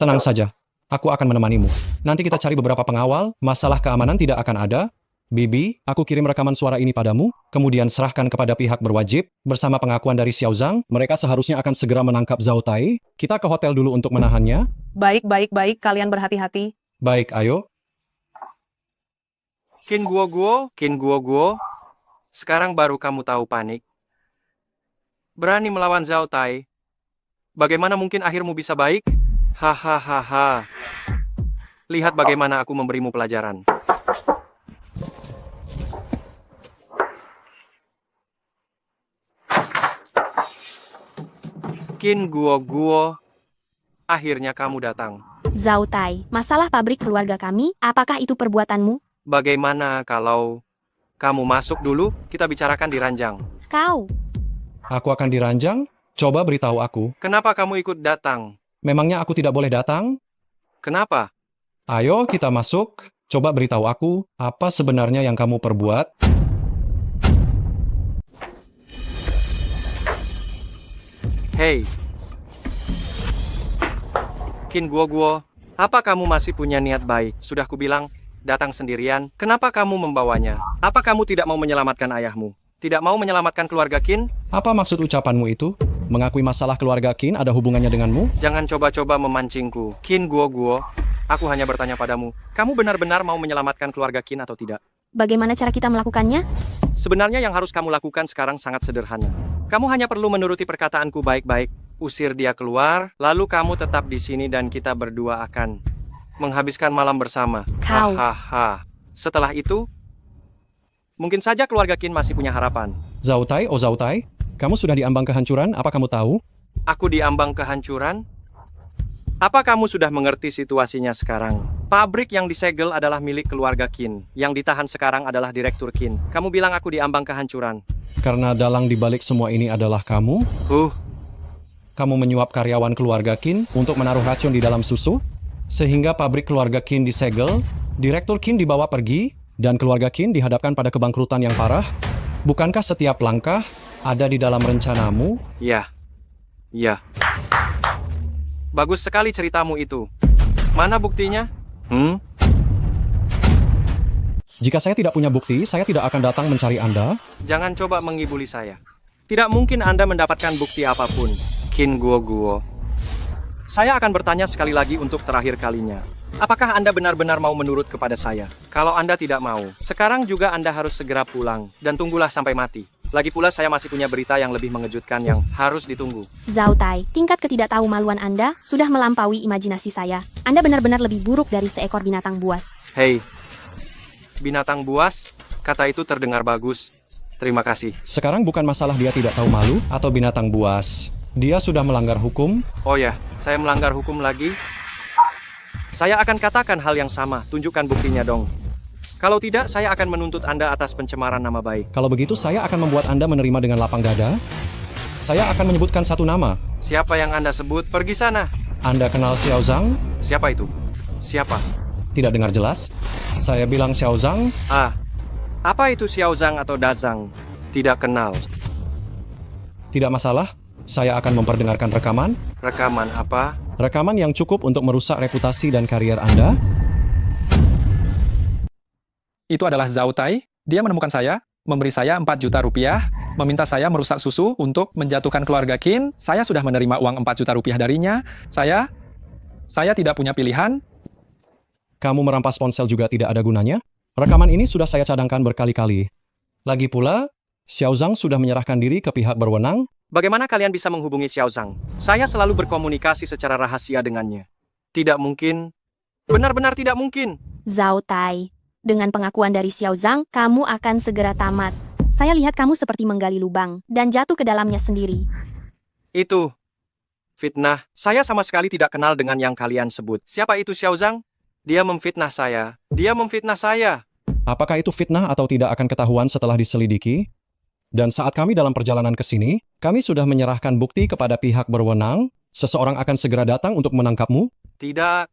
Tenang saja. Aku akan menemanimu. Nanti kita cari beberapa pengawal. Masalah keamanan tidak akan ada. Bibi, aku kirim rekaman suara ini padamu, kemudian serahkan kepada pihak berwajib. Bersama pengakuan dari Xiao Zhang, mereka seharusnya akan segera menangkap Zhao Tai. Kita ke hotel dulu untuk menahannya. Baik, kalian berhati-hati. Baik, ayo. Qin Guo. Sekarang baru kamu tahu panik. Berani melawan Zhao Tai. Bagaimana mungkin akhirmu bisa baik? Hahaha. Lihat bagaimana aku memberimu pelajaran. Qin Guo. Akhirnya kamu datang. Zhao Tai, masalah pabrik keluarga kami, apakah itu perbuatanmu? Bagaimana kalau kamu masuk dulu, kita bicarakan di ranjang. Kau. Aku akan diranjang? Coba beritahu aku. Kenapa kamu ikut datang? Memangnya aku tidak boleh datang? Kenapa? Ayo kita masuk. Coba beritahu aku, apa sebenarnya yang kamu perbuat? Hei. Qin Guo, apa kamu masih punya niat baik? Sudah kubilang, datang sendirian. Kenapa kamu membawanya? Apa kamu tidak mau menyelamatkan ayahmu? Tidak mau menyelamatkan keluarga Qin? Apa maksud ucapanmu itu? Mengakui masalah keluarga Qin ada hubungannya denganmu? Jangan coba-coba memancingku. Qin Guo, aku hanya bertanya padamu. Kamu benar-benar mau menyelamatkan keluarga Qin atau tidak? Bagaimana cara kita melakukannya? Sebenarnya yang harus kamu lakukan sekarang sangat sederhana. Kamu hanya perlu menuruti perkataanku baik-baik. Usir dia keluar, lalu kamu tetap di sini dan kita berdua akan menghabiskan malam bersama. Kau. Hahaha. Setelah itu, mungkin saja keluarga Qin masih punya harapan. Zhao Tai, kamu sudah diambang kehancuran, apa kamu tahu? Aku diambang kehancuran? Apa kamu sudah mengerti situasinya sekarang? Pabrik yang disegel adalah milik keluarga Qin. Yang ditahan sekarang adalah Direktur Qin. Kamu bilang aku diambang kehancuran. Karena dalang dibalik semua ini adalah kamu? Kamu menyuap karyawan keluarga Qin untuk menaruh racun di dalam susu? Sehingga pabrik keluarga Qin disegel, Direktur Qin dibawa pergi, dan keluarga Qin dihadapkan pada kebangkrutan yang parah? Bukankah setiap langkah ada di dalam rencanamu? Ya. Bagus sekali ceritamu itu. Mana buktinya? Jika saya tidak punya bukti, saya tidak akan datang mencari Anda. Jangan coba mengibuli saya. Tidak mungkin Anda mendapatkan bukti apapun. Qin Guo. Saya akan bertanya sekali lagi untuk terakhir kalinya. Apakah Anda benar-benar mau menurut kepada saya? Kalau Anda tidak mau, sekarang juga Anda harus segera pulang. Dan tunggulah sampai mati. Lagi pula saya masih punya berita yang lebih mengejutkan yang harus ditunggu. Zhao Tai, tingkat ketidaktahumaluan Anda sudah melampaui imajinasi saya. Anda benar-benar lebih buruk dari seekor binatang buas. Hei, binatang buas? Kata itu terdengar bagus. Terima kasih. Sekarang bukan masalah dia tidak tahu malu atau binatang buas. Dia sudah melanggar hukum. Oh ya, saya melanggar hukum lagi? Saya akan katakan hal yang sama. Tunjukkan buktinya dong. Kalau tidak, saya akan menuntut Anda atas pencemaran nama baik. Kalau begitu, saya akan membuat Anda menerima dengan lapang dada. Saya akan menyebutkan satu nama. Siapa yang Anda sebut? Pergi sana. Anda kenal Xiao Zhang? Siapa itu? Siapa? Tidak dengar jelas. Saya bilang Xiao Zhang. Apa itu Xiao Zhang atau Da Zhang? Tidak kenal. Tidak masalah. saya akan memperdengarkan rekaman. Rekaman apa? Rekaman yang cukup untuk merusak reputasi dan karier Anda. Itu adalah Zhao Tai. Dia menemukan saya, memberi saya 4 juta rupiah, meminta saya merusak susu untuk menjatuhkan keluarga Qin. Saya sudah menerima uang 4 juta rupiah darinya. Saya tidak punya pilihan. Kamu merampas ponsel juga tidak ada gunanya. Rekaman ini sudah saya cadangkan berkali-kali. Lagi pula, Xiao Zhang sudah menyerahkan diri ke pihak berwenang. Bagaimana kalian bisa menghubungi Xiao Zhang? Saya selalu berkomunikasi secara rahasia dengannya. Tidak mungkin. Benar-benar tidak mungkin. Zhao Tai, dengan pengakuan dari Xiao Zhang, kamu akan segera tamat. Saya lihat kamu seperti menggali lubang dan jatuh ke dalamnya sendiri. Itu fitnah. Saya sama sekali tidak kenal dengan yang kalian sebut. Siapa itu Xiao Zhang? Dia memfitnah saya. Dia memfitnah saya. Apakah itu fitnah atau tidak akan ketahuan setelah diselidiki? Dan saat kami dalam perjalanan ke sini, kami sudah menyerahkan bukti kepada pihak berwenang. Seseorang akan segera datang untuk menangkapmu. Tidak.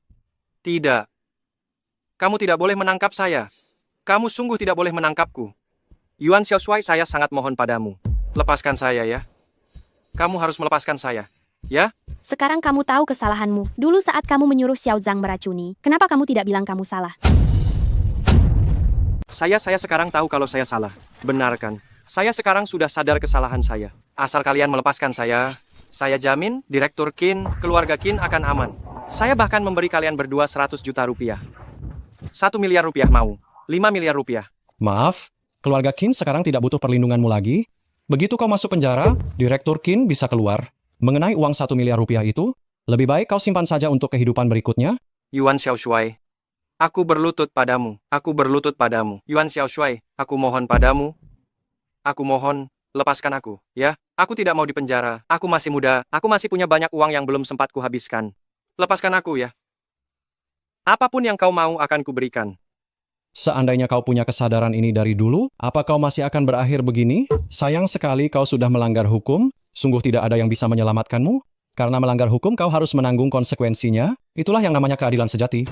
Tidak. Kamu tidak boleh menangkap saya. Kamu sungguh tidak boleh menangkapku. Yuan Xiaoshuai, saya sangat mohon padamu. Lepaskan saya ya. Kamu harus melepaskan saya. Ya? Sekarang kamu tahu kesalahanmu. Dulu saat kamu menyuruh Xiao Zhang meracuni, kenapa kamu tidak bilang kamu salah? Saya sekarang tahu kalau saya salah. Benarkan. Saya sekarang sudah sadar kesalahan saya. Asal kalian melepaskan saya jamin Direktur Qin, keluarga Qin akan aman. Saya bahkan memberi kalian berdua 100 juta rupiah. 1 miliar rupiah mau. 5 miliar rupiah. Maaf, keluarga Qin sekarang tidak butuh perlindunganmu lagi. Begitu kau masuk penjara, Direktur Qin bisa keluar. Mengenai uang 1 miliar rupiah itu, lebih baik kau simpan saja untuk kehidupan berikutnya. Yuan Xiaoshuai, aku berlutut padamu. Aku berlutut padamu. Yuan Xiaoshuai, aku mohon padamu. Aku mohon, lepaskan aku, ya. Aku tidak mau dipenjara. Aku masih muda. Aku masih punya banyak uang yang belum sempat kuhabiskan. Lepaskan aku, ya. Apapun yang kau mau akan kuberikan. Seandainya kau punya kesadaran ini dari dulu, apa kau masih akan berakhir begini? Sayang sekali kau sudah melanggar hukum. Sungguh tidak ada yang bisa menyelamatkanmu. Karena melanggar hukum kau harus menanggung konsekuensinya. Itulah yang namanya keadilan sejati.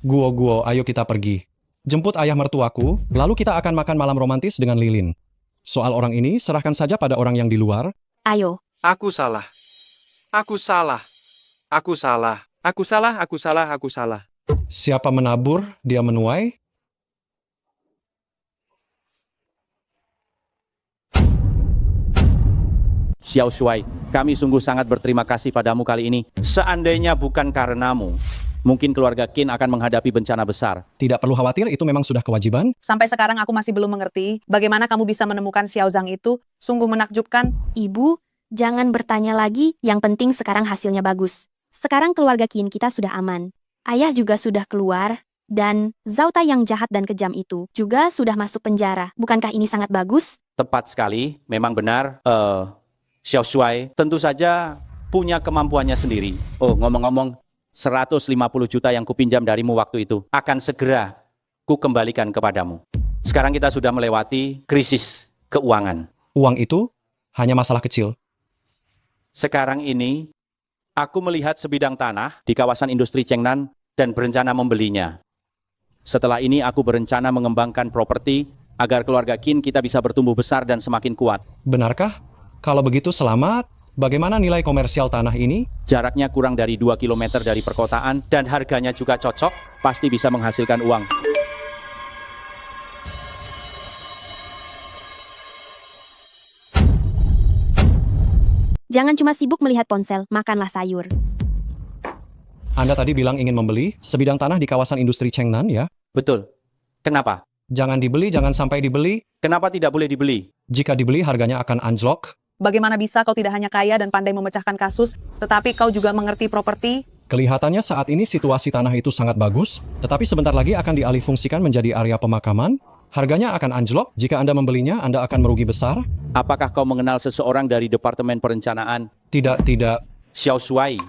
Guo, ayo kita pergi. Jemput ayah mertuaku, lalu kita akan makan malam romantis dengan Lilin. Soal orang ini, serahkan saja pada orang yang di luar. Ayo. Aku salah. Aku salah. Aku salah. Aku salah, aku salah, aku salah. Siapa menabur, dia menuai. Xiao Shuai, kami sungguh sangat berterima kasih padamu kali ini. Seandainya bukan karenamu, mungkin keluarga Qin akan menghadapi bencana besar. Tidak perlu khawatir, itu memang sudah kewajiban. Sampai sekarang aku masih belum mengerti bagaimana kamu bisa menemukan Xiao Zhang itu. Sungguh menakjubkan. Ibu, jangan bertanya lagi. Yang penting sekarang hasilnya bagus. Sekarang keluarga Qin kita sudah aman. Ayah juga sudah keluar. Dan Zhao Tai yang jahat dan kejam itu juga sudah masuk penjara. Bukankah ini sangat bagus? Tepat sekali, memang benar. Xiao Shuai tentu saja punya kemampuannya sendiri. Oh, ngomong-ngomong, 150 juta yang kupinjam darimu waktu itu akan segera ku kembalikan kepadamu. Sekarang kita sudah melewati krisis keuangan. Uang itu hanya masalah kecil. Sekarang ini, aku melihat sebidang tanah di kawasan industri Chengnan dan berencana membelinya. Setelah ini aku berencana mengembangkan properti agar keluarga Qin kita bisa bertumbuh besar dan semakin kuat. Benarkah? Kalau begitu selamat. Bagaimana nilai komersial tanah ini? Jaraknya kurang dari 2 km dari perkotaan dan harganya juga cocok, pasti bisa menghasilkan uang. Jangan cuma sibuk melihat ponsel, makanlah sayur. Anda tadi bilang ingin membeli sebidang tanah di kawasan industri Chengnan, ya? Betul. Kenapa? Jangan dibeli, jangan sampai dibeli. Kenapa tidak boleh dibeli? Jika dibeli, harganya akan anjlok. Bagaimana bisa kau tidak hanya kaya dan pandai memecahkan kasus, tetapi kau juga mengerti properti? Kelihatannya saat ini situasi tanah itu sangat bagus, tetapi sebentar lagi akan dialihfungsikan menjadi area pemakaman. Harganya akan anjlok. Jika Anda membelinya, Anda akan merugi besar. Apakah kau mengenal seseorang dari Departemen Perencanaan? Tidak. Xiao Shuai,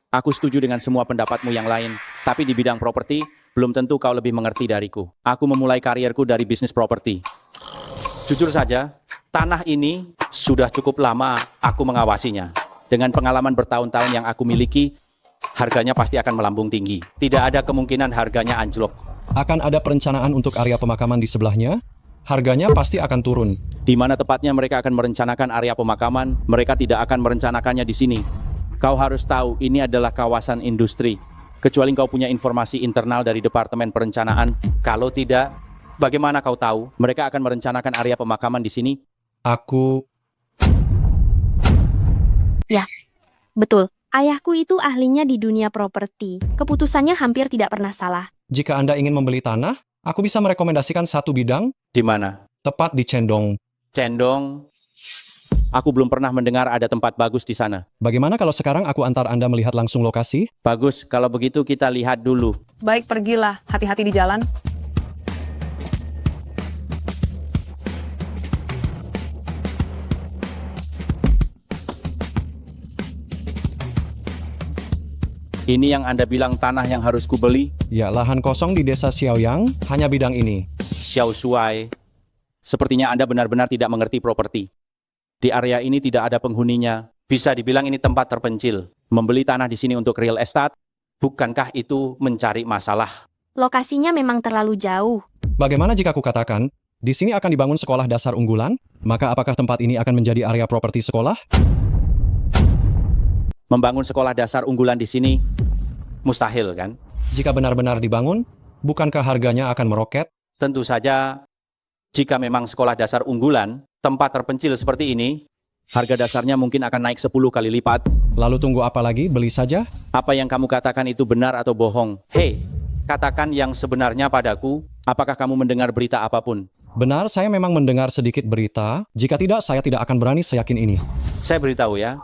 aku setuju dengan semua pendapatmu yang lain, tapi di bidang properti, belum tentu kau lebih mengerti dariku. Aku memulai karierku dari bisnis properti. Jujur saja, tanah ini sudah cukup lama aku mengawasinya. Dengan pengalaman bertahun-tahun yang aku miliki, harganya pasti akan melambung tinggi. Tidak ada kemungkinan harganya anjlok. Akan ada perencanaan untuk area pemakaman di sebelahnya? harganya pasti akan turun. Di mana tepatnya mereka akan merencanakan area pemakaman, mereka tidak akan merencanakannya di sini. Kau harus tahu, ini adalah kawasan industri. Kecuali kau punya informasi internal dari Departemen Perencanaan. Kalau tidak, bagaimana kau tahu mereka akan merencanakan area pemakaman di sini? Aku... Ya, betul. Ayahku itu ahlinya di dunia properti. Keputusannya hampir tidak pernah salah. Jika Anda ingin membeli tanah, aku bisa merekomendasikan satu bidang. Di mana? Tepat di Cendong. Cendong? Aku belum pernah mendengar ada tempat bagus di sana. Bagaimana kalau sekarang aku antar Anda melihat langsung lokasi? Bagus, kalau begitu kita lihat dulu. Baik, pergilah. Hati-hati di jalan. Ini yang Anda bilang tanah yang harus kubeli? Ya, lahan kosong di desa Xiaoyang, hanya bidang ini. Xiao Shuai. Sepertinya Anda benar-benar tidak mengerti properti. Di area ini tidak ada penghuninya. Bisa dibilang ini tempat terpencil. Membeli tanah di sini untuk real estate, bukankah itu mencari masalah? Lokasinya memang terlalu jauh. Bagaimana jika aku katakan, di sini akan dibangun sekolah dasar unggulan? Maka apakah tempat ini akan menjadi area properti sekolah? Membangun sekolah dasar unggulan di sini mustahil, kan? Jika benar-benar dibangun, bukankah harganya akan meroket? Tentu saja, jika memang sekolah dasar unggulan, tempat terpencil seperti ini, harga dasarnya mungkin akan naik 10 kali lipat. Lalu tunggu apa lagi? Beli saja? Apa yang kamu katakan itu benar atau bohong? Hei, katakan yang sebenarnya padaku. Apakah kamu mendengar berita apapun? Benar, saya memang mendengar sedikit berita. Jika tidak, saya tidak akan berani seyakin ini. Saya beritahu ya.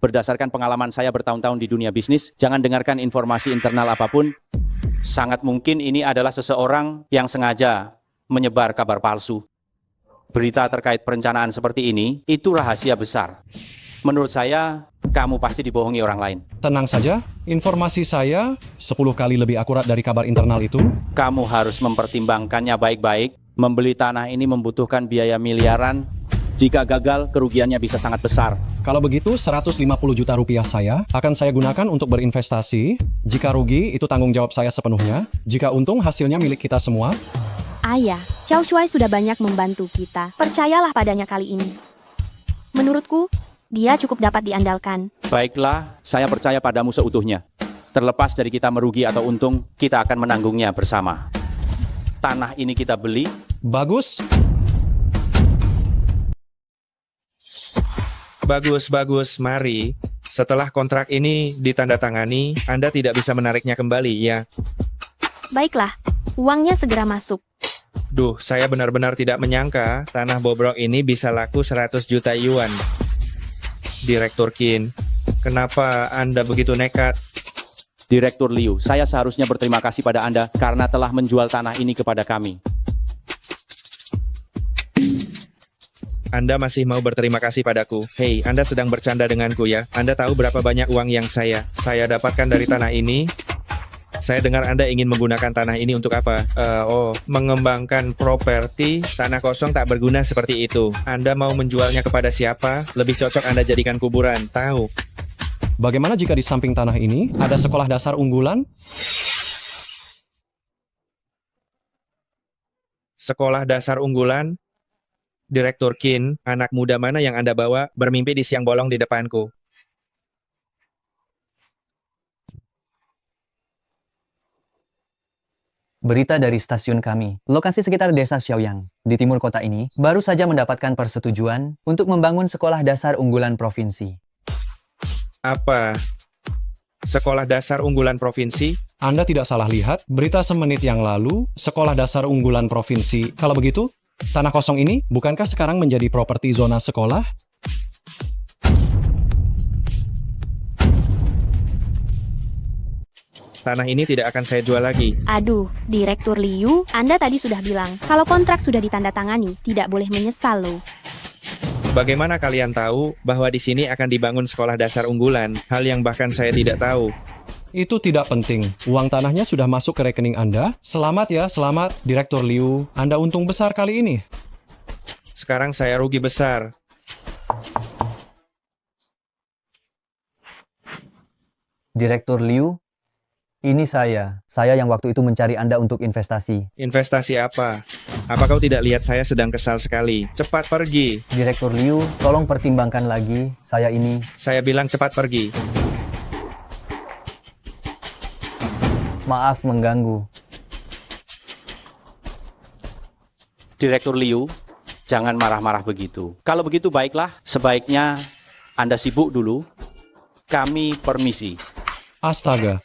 Berdasarkan pengalaman saya bertahun-tahun di dunia bisnis, jangan dengarkan informasi internal apapun. Sangat mungkin ini adalah seseorang yang sengaja menyebar kabar palsu. Berita terkait perencanaan seperti ini, itu rahasia besar. Menurut saya, kamu pasti dibohongi orang lain. Tenang saja, informasi saya 10 kali lebih akurat dari kabar internal itu. Kamu harus mempertimbangkannya baik-baik. Membeli tanah ini membutuhkan biaya miliaran. Jika gagal, kerugiannya bisa sangat besar. Kalau begitu, 150 juta rupiah saya akan saya gunakan untuk berinvestasi. Jika rugi, itu tanggung jawab saya sepenuhnya. Jika untung, hasilnya milik kita semua. Ayah, Xiao Shuai sudah banyak membantu kita. Percayalah padanya kali ini. Menurutku, dia cukup dapat diandalkan. Baiklah, saya percaya padamu seutuhnya. Terlepas dari kita merugi atau untung, kita akan menanggungnya bersama. Tanah ini kita beli. Bagus. Bagus, mari. Setelah kontrak ini ditandatangani, Anda tidak bisa menariknya kembali, ya. Baiklah, uangnya segera masuk. Duh, saya benar-benar tidak menyangka tanah bobrok ini bisa laku 100 juta yuan. Direktur Qin, kenapa Anda begitu nekat? Direktur Liu, saya seharusnya berterima kasih pada Anda karena telah menjual tanah ini kepada kami. Anda masih mau berterima kasih padaku. Hei, Anda sedang bercanda denganku ya. Anda tahu berapa banyak uang yang saya dapatkan dari tanah ini? Saya dengar Anda ingin menggunakan tanah ini untuk apa? Mengembangkan properti. Tanah kosong tak berguna seperti itu. Anda mau menjualnya kepada siapa? Lebih cocok Anda jadikan kuburan. Tahu? Bagaimana jika di samping tanah ini ada sekolah dasar unggulan? Sekolah dasar unggulan? Direktur Qin, anak muda mana yang Anda bawa bermimpi di siang bolong di depanku? Berita dari stasiun kami. Lokasi sekitar desa Xiaoyang, di timur kota ini, baru saja mendapatkan persetujuan untuk membangun sekolah dasar unggulan provinsi. Apa? Sekolah dasar unggulan provinsi? Anda tidak salah lihat, berita semenit yang lalu, sekolah dasar unggulan provinsi. Kalau begitu, tanah kosong ini bukankah sekarang menjadi properti zona sekolah? Tanah ini tidak akan saya jual lagi. Aduh, Direktur Liu, Anda tadi sudah bilang, kalau kontrak sudah ditandatangani, tidak boleh menyesal loh. Bagaimana kalian tahu bahwa di sini akan dibangun sekolah dasar unggulan, hal yang bahkan saya tidak tahu? Itu tidak penting. Uang tanahnya sudah masuk ke rekening Anda. Selamat ya, selamat, Direktur Liu. Anda untung besar kali ini. Sekarang saya rugi besar. Direktur Liu, ini saya. Saya yang waktu itu mencari Anda untuk investasi. Investasi apa? Apa kau tidak lihat saya sedang kesal sekali? Cepat pergi. Direktur Liu, tolong pertimbangkan lagi. Saya bilang cepat pergi. maaf mengganggu. Direktur Liu, jangan marah-marah begitu. Kalau begitu baiklah, sebaiknya Anda sibuk dulu. Kami permisi. Astaga.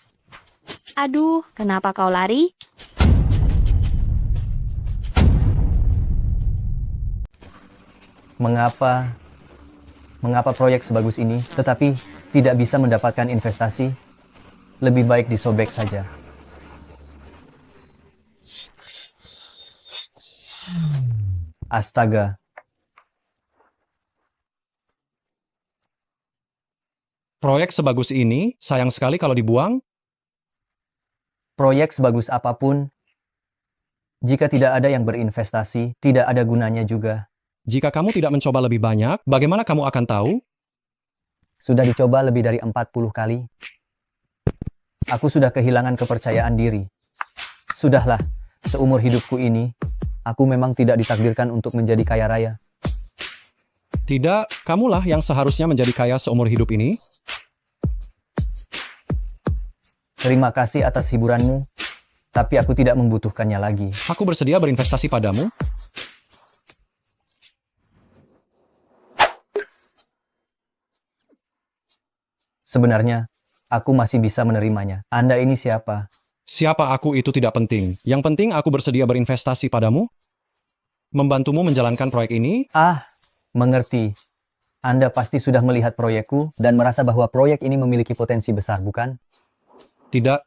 Aduh, kenapa kau lari? Mengapa proyek sebagus ini tetapi tidak bisa mendapatkan investasi? Lebih baik disobek saja. Astaga. Proyek sebagus ini, sayang sekali kalau dibuang. Proyek sebagus apapun, jika tidak ada yang berinvestasi, tidak ada gunanya juga. Jika kamu tidak mencoba lebih banyak, bagaimana kamu akan tahu? Sudah dicoba lebih dari 40 kali. Aku sudah kehilangan kepercayaan diri. Sudahlah, seumur hidupku ini, aku memang tidak ditakdirkan untuk menjadi kaya raya. Tidak, kamulah yang seharusnya menjadi kaya seumur hidup ini. Terima kasih atas hiburanmu, tapi aku tidak membutuhkannya lagi. Aku bersedia berinvestasi padamu. Sebenarnya, aku masih bisa menerimanya. Anda ini siapa? Siapa aku itu tidak penting. Yang penting aku bersedia berinvestasi padamu. Membantumu menjalankan proyek ini. Mengerti. Anda pasti sudah melihat proyekku dan merasa bahwa proyek ini memiliki potensi besar, bukan? Tidak.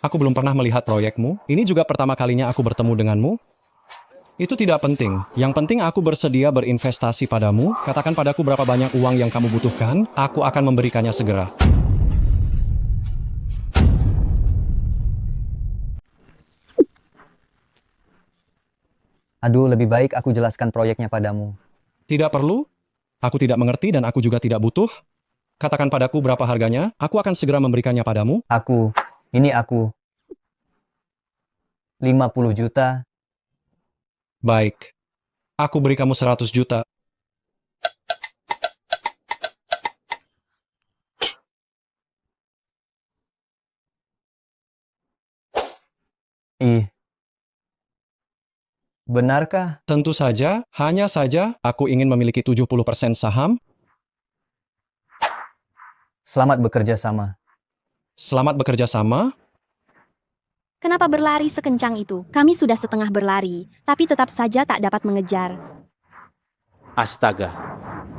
Aku belum pernah melihat proyekmu. Ini juga pertama kalinya aku bertemu denganmu. Itu tidak penting. Yang penting aku bersedia berinvestasi padamu. Katakan padaku berapa banyak uang yang kamu butuhkan. Aku akan memberikannya segera. Aduh, lebih baik aku jelaskan proyeknya padamu. Tidak perlu. Aku tidak mengerti dan aku juga tidak butuh. Katakan padaku berapa harganya. Aku akan segera memberikannya padamu. Ini aku. 50 juta. Baik. Aku beri kamu 100 juta. Benarkah? Tentu saja, hanya saja aku ingin memiliki 70% saham. Selamat bekerja sama. Selamat bekerja sama. Kenapa berlari sekencang itu? Kami sudah setengah berlari, tapi tetap saja tak dapat mengejar. Astaga.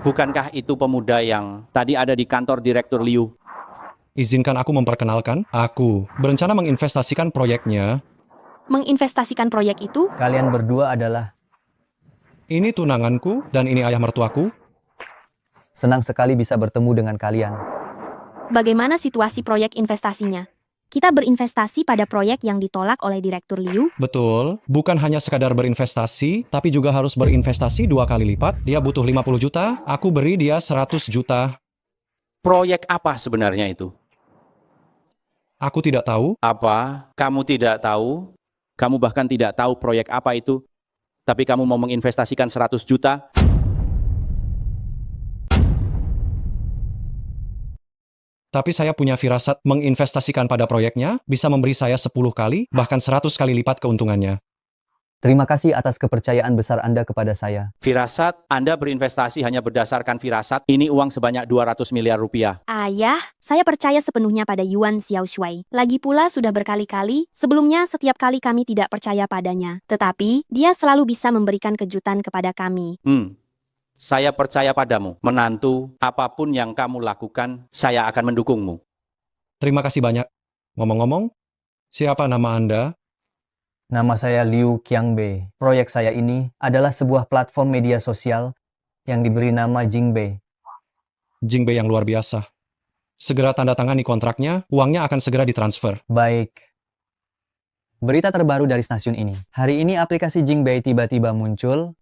Bukankah itu pemuda yang tadi ada di kantor Direktur Liu? Izinkan aku memperkenalkan. Aku berencana menginvestasikan proyeknya. Menginvestasikan proyek itu? Kalian berdua adalah... Ini tunanganku dan ini ayah mertuaku. Senang sekali bisa bertemu dengan kalian. Bagaimana situasi proyek investasinya? Kita berinvestasi pada proyek yang ditolak oleh Direktur Liu. Betul, bukan hanya sekadar berinvestasi, tapi juga harus berinvestasi 2 kali lipat. Dia butuh 50 juta, aku beri dia 100 juta. Proyek apa sebenarnya itu? Aku tidak tahu. Apa? Kamu tidak tahu? Kamu bahkan tidak tahu proyek apa itu, tapi kamu mau menginvestasikan 100 juta? Tapi saya punya firasat menginvestasikan pada proyeknya bisa memberi saya 10 kali, bahkan 100 kali lipat keuntungannya. Terima kasih atas kepercayaan besar Anda kepada saya. Firasat, Anda berinvestasi hanya berdasarkan firasat. Ini uang sebanyak 200 miliar rupiah. Ayah, saya percaya sepenuhnya pada Yuan Xiaoshui. Lagi pula sudah berkali-kali, sebelumnya setiap kali kami tidak percaya padanya. Tetapi, dia selalu bisa memberikan kejutan kepada kami. Saya percaya padamu, menantu, apapun yang kamu lakukan, saya akan mendukungmu. Terima kasih banyak. Ngomong-ngomong, siapa nama Anda? Nama saya Liu Qiangbei. Proyek saya ini adalah sebuah platform media sosial yang diberi nama Jingbei. Jingbei yang luar biasa. Segera tanda tangani kontraknya, uangnya akan segera ditransfer. Baik. Berita terbaru dari stasiun ini. Hari ini aplikasi Jingbei tiba-tiba muncul.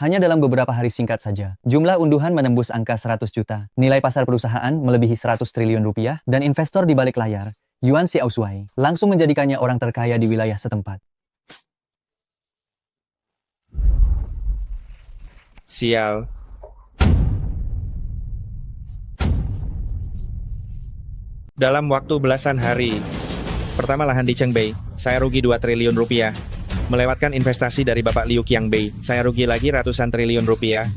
Hanya dalam beberapa hari singkat saja. Jumlah unduhan menembus angka 100 juta. Nilai pasar perusahaan melebihi 100 triliun rupiah. Dan investor di balik layar, Yuan Xiaoshui, langsung menjadikannya orang terkaya di wilayah setempat. Sial. Dalam waktu belasan hari. Pertama lahan di Chengbei, saya rugi 2 triliun rupiah. Melewatkan investasi dari Bapak Liu Qiangbei, saya rugi lagi ratusan triliun rupiah.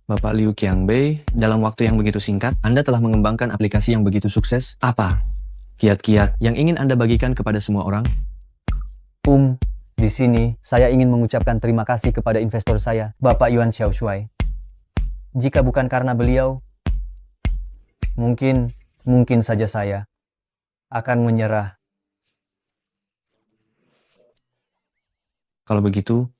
Bapak Liu Qiangbei, dalam waktu yang begitu singkat, Anda telah mengembangkan aplikasi yang begitu sukses. Apa kiat-kiat yang ingin Anda bagikan kepada semua orang? Di sini saya ingin mengucapkan terima kasih kepada investor saya, Bapak Yuan Xiaoshuai. Jika bukan karena beliau, mungkin saja saya akan menyerah. Kalau begitu,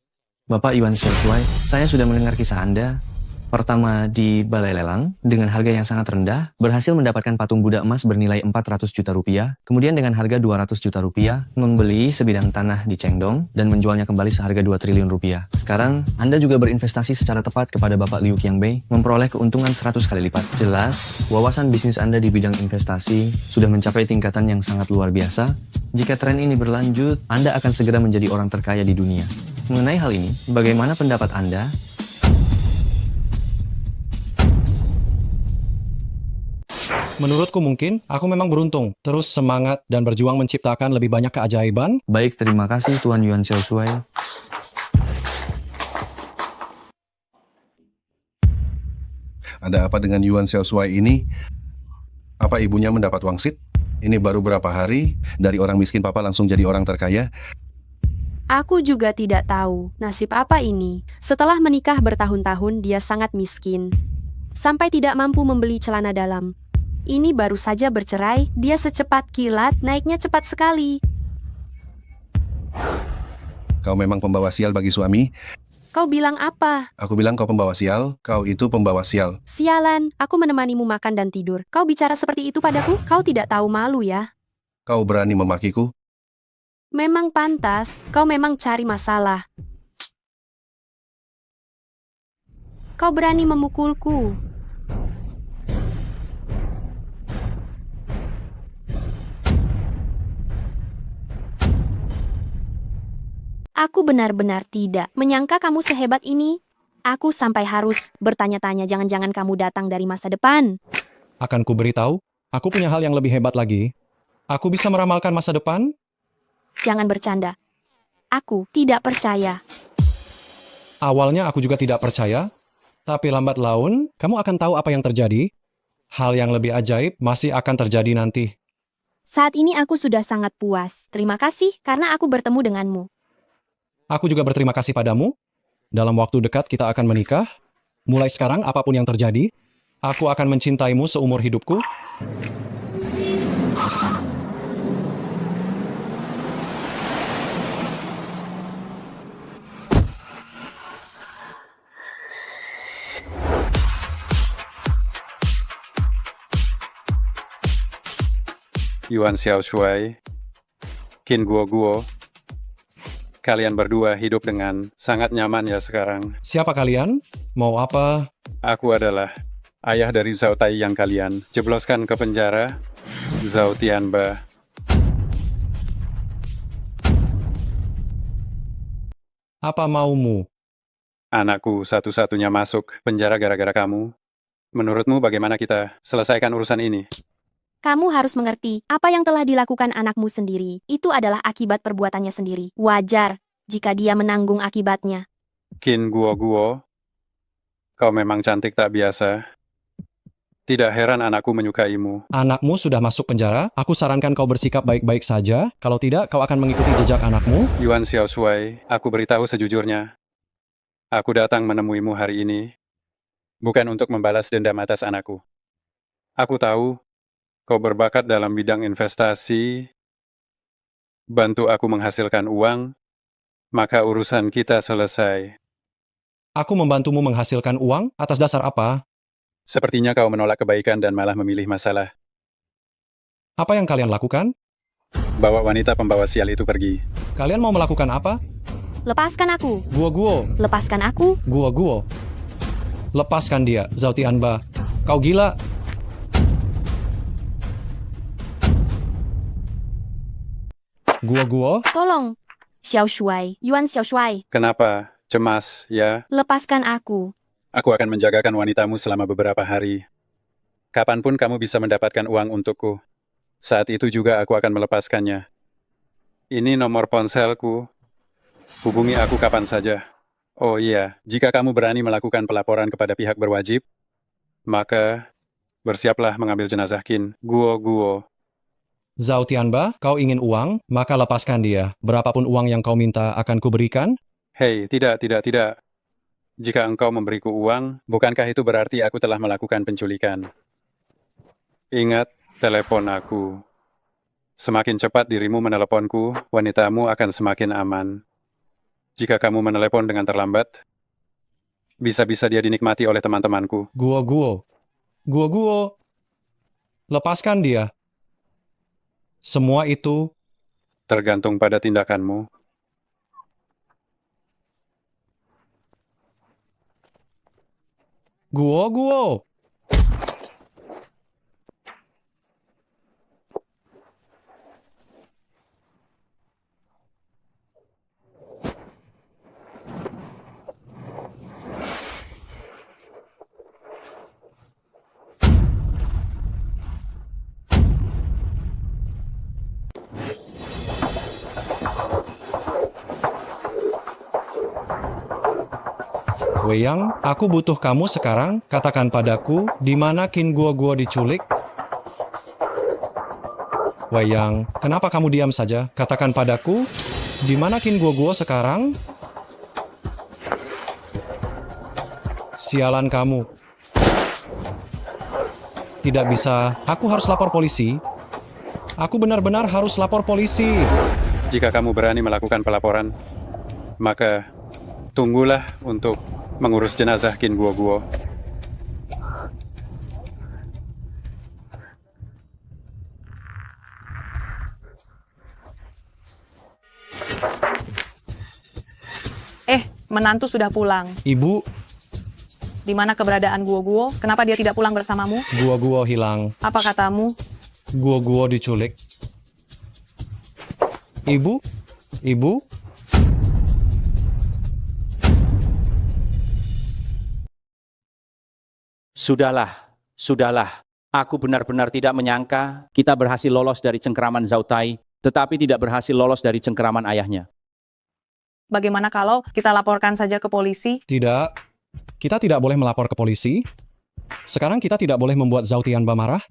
Bapak Yuan Xiaoshuai, saya sudah mendengar kisah Anda. Pertama di balai lelang, dengan harga yang sangat rendah, berhasil mendapatkan patung Buddha emas bernilai 400 juta rupiah, kemudian dengan harga 200 juta rupiah, membeli sebidang tanah di Chengdong, dan menjualnya kembali seharga 2 triliun rupiah. Sekarang, Anda juga berinvestasi secara tepat kepada Bapak Liu Qiangbei, memperoleh keuntungan 100 kali lipat. Jelas, wawasan bisnis Anda di bidang investasi sudah mencapai tingkatan yang sangat luar biasa. Jika tren ini berlanjut, Anda akan segera menjadi orang terkaya di dunia. Mengenai hal ini, bagaimana pendapat Anda? Menurutku mungkin, aku memang beruntung. Terus semangat dan berjuang menciptakan lebih banyak keajaiban. Baik, terima kasih Tuan Yuan Xiaoshuai. Ada apa dengan Yuan Xiaoshuai ini? Apa ibunya mendapat wangsit? Ini baru berapa hari, dari orang miskin papa langsung jadi orang terkaya? Aku juga tidak tahu nasib apa ini. Setelah menikah bertahun-tahun, dia sangat miskin. Sampai tidak mampu membeli celana dalam. Ini baru saja bercerai, dia secepat kilat, naiknya cepat sekali. Kau memang pembawa sial bagi suami? Kau bilang apa? Aku bilang kau pembawa sial, kau itu pembawa sial. Sialan, aku menemanimu makan dan tidur. Kau bicara seperti itu padaku? Kau tidak tahu malu ya? Kau berani memakiku? Memang pantas, kau memang cari masalah. Kau berani memukulku. Aku benar-benar tidak menyangka kamu sehebat ini. Aku sampai harus bertanya-tanya, jangan-jangan kamu datang dari masa depan. Akan ku beritahu, aku punya hal yang lebih hebat lagi. Aku bisa meramalkan masa depan. Jangan bercanda. Aku tidak percaya. Awalnya aku juga tidak percaya, tapi lambat laun, kamu akan tahu apa yang terjadi. Hal yang lebih ajaib masih akan terjadi nanti. Saat ini aku sudah sangat puas. Terima kasih karena aku bertemu denganmu. Aku juga berterima kasih padamu. Dalam waktu dekat kita akan menikah. Mulai sekarang apapun yang terjadi, aku akan mencintaimu seumur hidupku. Yuan Xiaoshuai, Qin Guo, kalian berdua hidup dengan sangat nyaman ya sekarang. Siapa kalian? Mau apa? Aku adalah ayah dari Zhao Tai yang kalian jebloskan ke penjara, Zhao Tianba. Apa maumu? Anakku satu-satunya masuk penjara gara-gara kamu. Menurutmu bagaimana kita selesaikan urusan ini? Kamu harus mengerti, apa yang telah dilakukan anakmu sendiri, itu adalah akibat perbuatannya sendiri. Wajar jika dia menanggung akibatnya. Qin Guo, kau memang cantik tak biasa. Tidak heran anakku menyukaimu. Anakmu sudah masuk penjara, aku sarankan kau bersikap baik-baik saja. Kalau tidak, kau akan mengikuti jejak anakmu. Yuan Xiaoshuai, aku beritahu sejujurnya. Aku datang menemuimu hari ini, bukan untuk membalas dendam atas anakku. Aku tahu, kau berbakat dalam bidang investasi, bantu aku menghasilkan uang, maka urusan kita selesai. Aku membantumu menghasilkan uang atas dasar apa? Sepertinya kau menolak kebaikan dan malah memilih masalah. Apa yang kalian lakukan? Bawa wanita pembawa sial itu pergi. Kalian mau melakukan apa? Lepaskan aku. Guo. Lepaskan aku. Guo. Lepaskan dia, Zhao Tianba. Kau gila. Guo. Tolong. Xiao Shuai, Yuan Xiao Shuai, Kenapa? Cemas, ya? lepaskan aku. Aku akan menjagakan wanitamu selama beberapa hari. Kapanpun kamu bisa mendapatkan uang untukku. Saat itu juga aku akan melepaskannya. Ini nomor ponselku. Hubungi aku kapan saja. Oh iya, jika kamu berani melakukan pelaporan kepada pihak berwajib, maka bersiaplah mengambil jenazah Qin Guo. Zhao Tianba, kau ingin uang, maka lepaskan dia. Berapapun uang yang kau minta akan kuberikan. Hei, tidak. Jika engkau memberiku uang, bukankah itu berarti aku telah melakukan penculikan? Ingat, telepon aku. Semakin cepat dirimu meneleponku, wanitamu akan semakin aman. Jika kamu menelepon dengan terlambat, bisa-bisa dia dinikmati oleh teman-temanku. Guo. Lepaskan dia. Semua itu Tergantung pada tindakanmu. Guo. Wei Yang, aku butuh kamu sekarang. Katakan padaku, di mana Qin Guo diculik? Wei Yang, kenapa kamu diam saja? Katakan padaku, di mana Qin Guo sekarang? Sialan kamu. Tidak bisa, aku harus lapor polisi. Aku benar-benar harus lapor polisi. Jika kamu berani melakukan pelaporan, maka tunggulah untuk mengurus jenazah Qin Guo. Menantu sudah pulang. Ibu, Di mana keberadaan Guo? Kenapa dia tidak pulang bersamamu? Guo hilang. Apa katamu? Guo diculik. Ibu? Sudahlah. Aku benar-benar tidak menyangka kita berhasil lolos dari cengkeraman Zhao Tai, tetapi tidak berhasil lolos dari cengkeraman ayahnya. Bagaimana kalau kita laporkan saja ke polisi? Tidak. Kita tidak boleh melapor ke polisi. Sekarang kita tidak boleh membuat Zhao Tianba marah.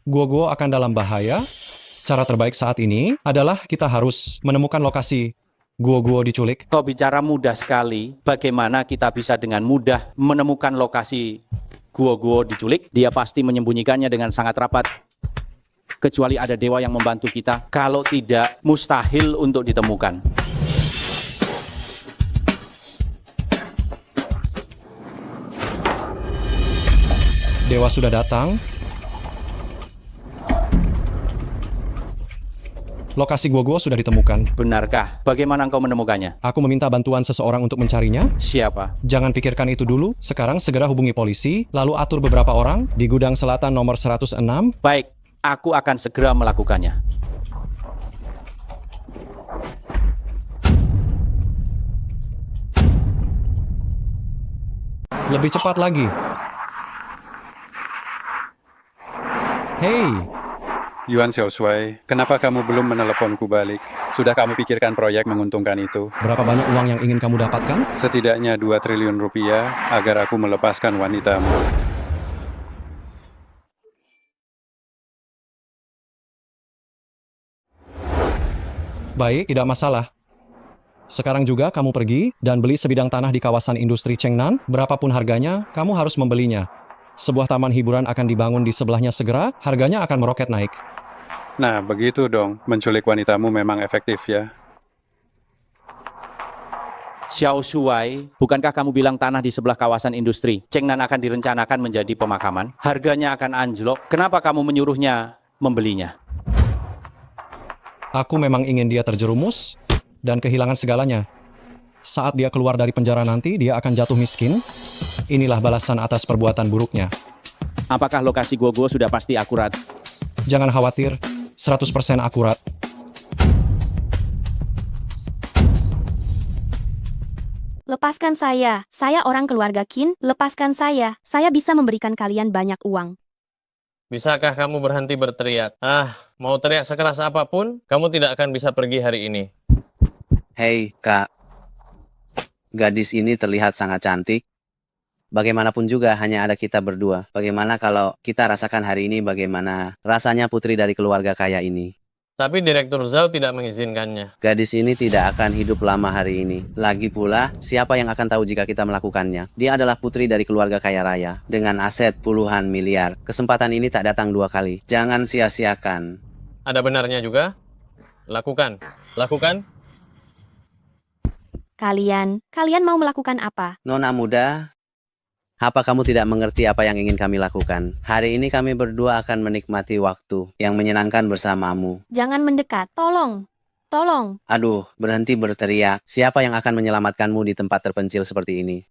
Guo akan dalam bahaya. Cara terbaik saat ini adalah kita harus menemukan lokasi Guo diculik. Kau bicara mudah sekali. Bagaimana kita bisa dengan mudah menemukan lokasi Guo diculik? Dia pasti menyembunyikannya dengan sangat rapat. Kecuali ada dewa yang membantu kita. Kalau tidak, mustahil untuk ditemukan. Dewa sudah datang. Lokasi Guo sudah ditemukan. Benarkah? Bagaimana engkau menemukannya? Aku meminta bantuan seseorang untuk mencarinya. Siapa? Jangan pikirkan itu dulu. Sekarang segera hubungi polisi, lalu atur beberapa orang di gudang selatan nomor 106. Baik, aku akan segera melakukannya. Lebih cepat lagi. Hei, Yuan Xiaoshuai, kenapa kamu belum meneleponku balik? Sudah kamu pikirkan proyek menguntungkan itu? berapa banyak uang yang ingin kamu dapatkan? Setidaknya 2 triliun rupiah agar aku melepaskan wanitamu. Baik, tidak masalah. Sekarang juga kamu pergi dan beli sebidang tanah di kawasan industri Chengnan. Berapapun harganya, kamu harus membelinya. Sebuah taman hiburan akan dibangun di sebelahnya segera, harganya akan meroket naik. Nah, begitu dong. Menculik wanitamu memang efektif ya. Xiao Shuai, bukankah kamu bilang tanah di sebelah kawasan industri Chengnan akan direncanakan menjadi pemakaman? Harganya akan anjlok. Kenapa kamu menyuruhnya membelinya? Aku memang ingin dia terjerumus dan kehilangan segalanya. Saat dia keluar dari penjara nanti, dia akan jatuh miskin. Inilah balasan atas perbuatan buruknya. Apakah lokasi Guo sudah pasti akurat? Jangan khawatir, 100% akurat. Lepaskan saya orang keluarga Qin, lepaskan saya bisa memberikan kalian banyak uang. Bisakah kamu berhenti berteriak? Mau teriak sekeras apapun, kamu tidak akan bisa pergi hari ini. Hei, Kak. Gadis ini terlihat sangat cantik. Bagaimanapun juga hanya ada kita berdua. Bagaimana kalau kita rasakan hari ini bagaimana rasanya putri dari keluarga kaya ini? Tapi Direktur Zhao tidak mengizinkannya. Gadis ini tidak akan hidup lama hari ini. Lagi pula, siapa yang akan tahu jika kita melakukannya? Dia adalah putri dari keluarga kaya raya. Dengan aset puluhan miliar. Kesempatan ini tak datang 2 kali. Jangan sia-siakan. Ada benarnya juga? Lakukan. Kalian mau melakukan apa? Nona muda, apa kamu tidak mengerti apa yang ingin kami lakukan? Hari ini kami berdua akan menikmati waktu yang menyenangkan bersamamu. Jangan mendekat, tolong. Aduh, berhenti berteriak. Siapa yang akan menyelamatkanmu di tempat terpencil seperti ini?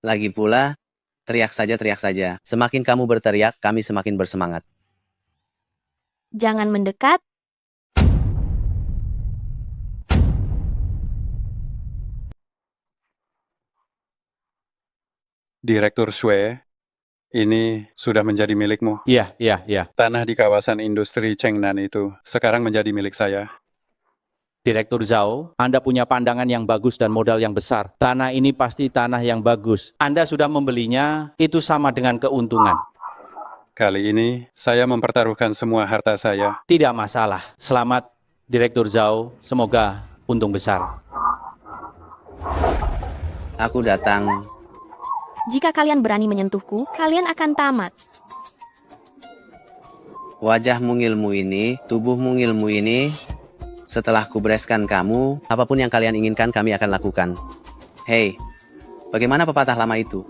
Lagi pula, teriak saja. Semakin kamu berteriak, kami semakin bersemangat. Jangan mendekat. Direktur Shui, ini sudah menjadi milikmu. Iya. Tanah di kawasan industri Chengnan itu sekarang menjadi milik saya. Direktur Zhao, Anda punya pandangan yang bagus dan modal yang besar. Tanah ini pasti tanah yang bagus. Anda sudah membelinya, itu sama dengan keuntungan. Kali ini, saya mempertaruhkan semua harta saya. Tidak masalah. Selamat, Direktur Zhao. Semoga untung besar. Aku datang. Jika kalian berani menyentuhku, kalian akan tamat. Wajahmu ngilmu ini, tubuhmu ngilmu ini. Setelah kubereskan kamu, apapun yang kalian inginkan kami akan lakukan. Hei, bagaimana pepatah lama itu?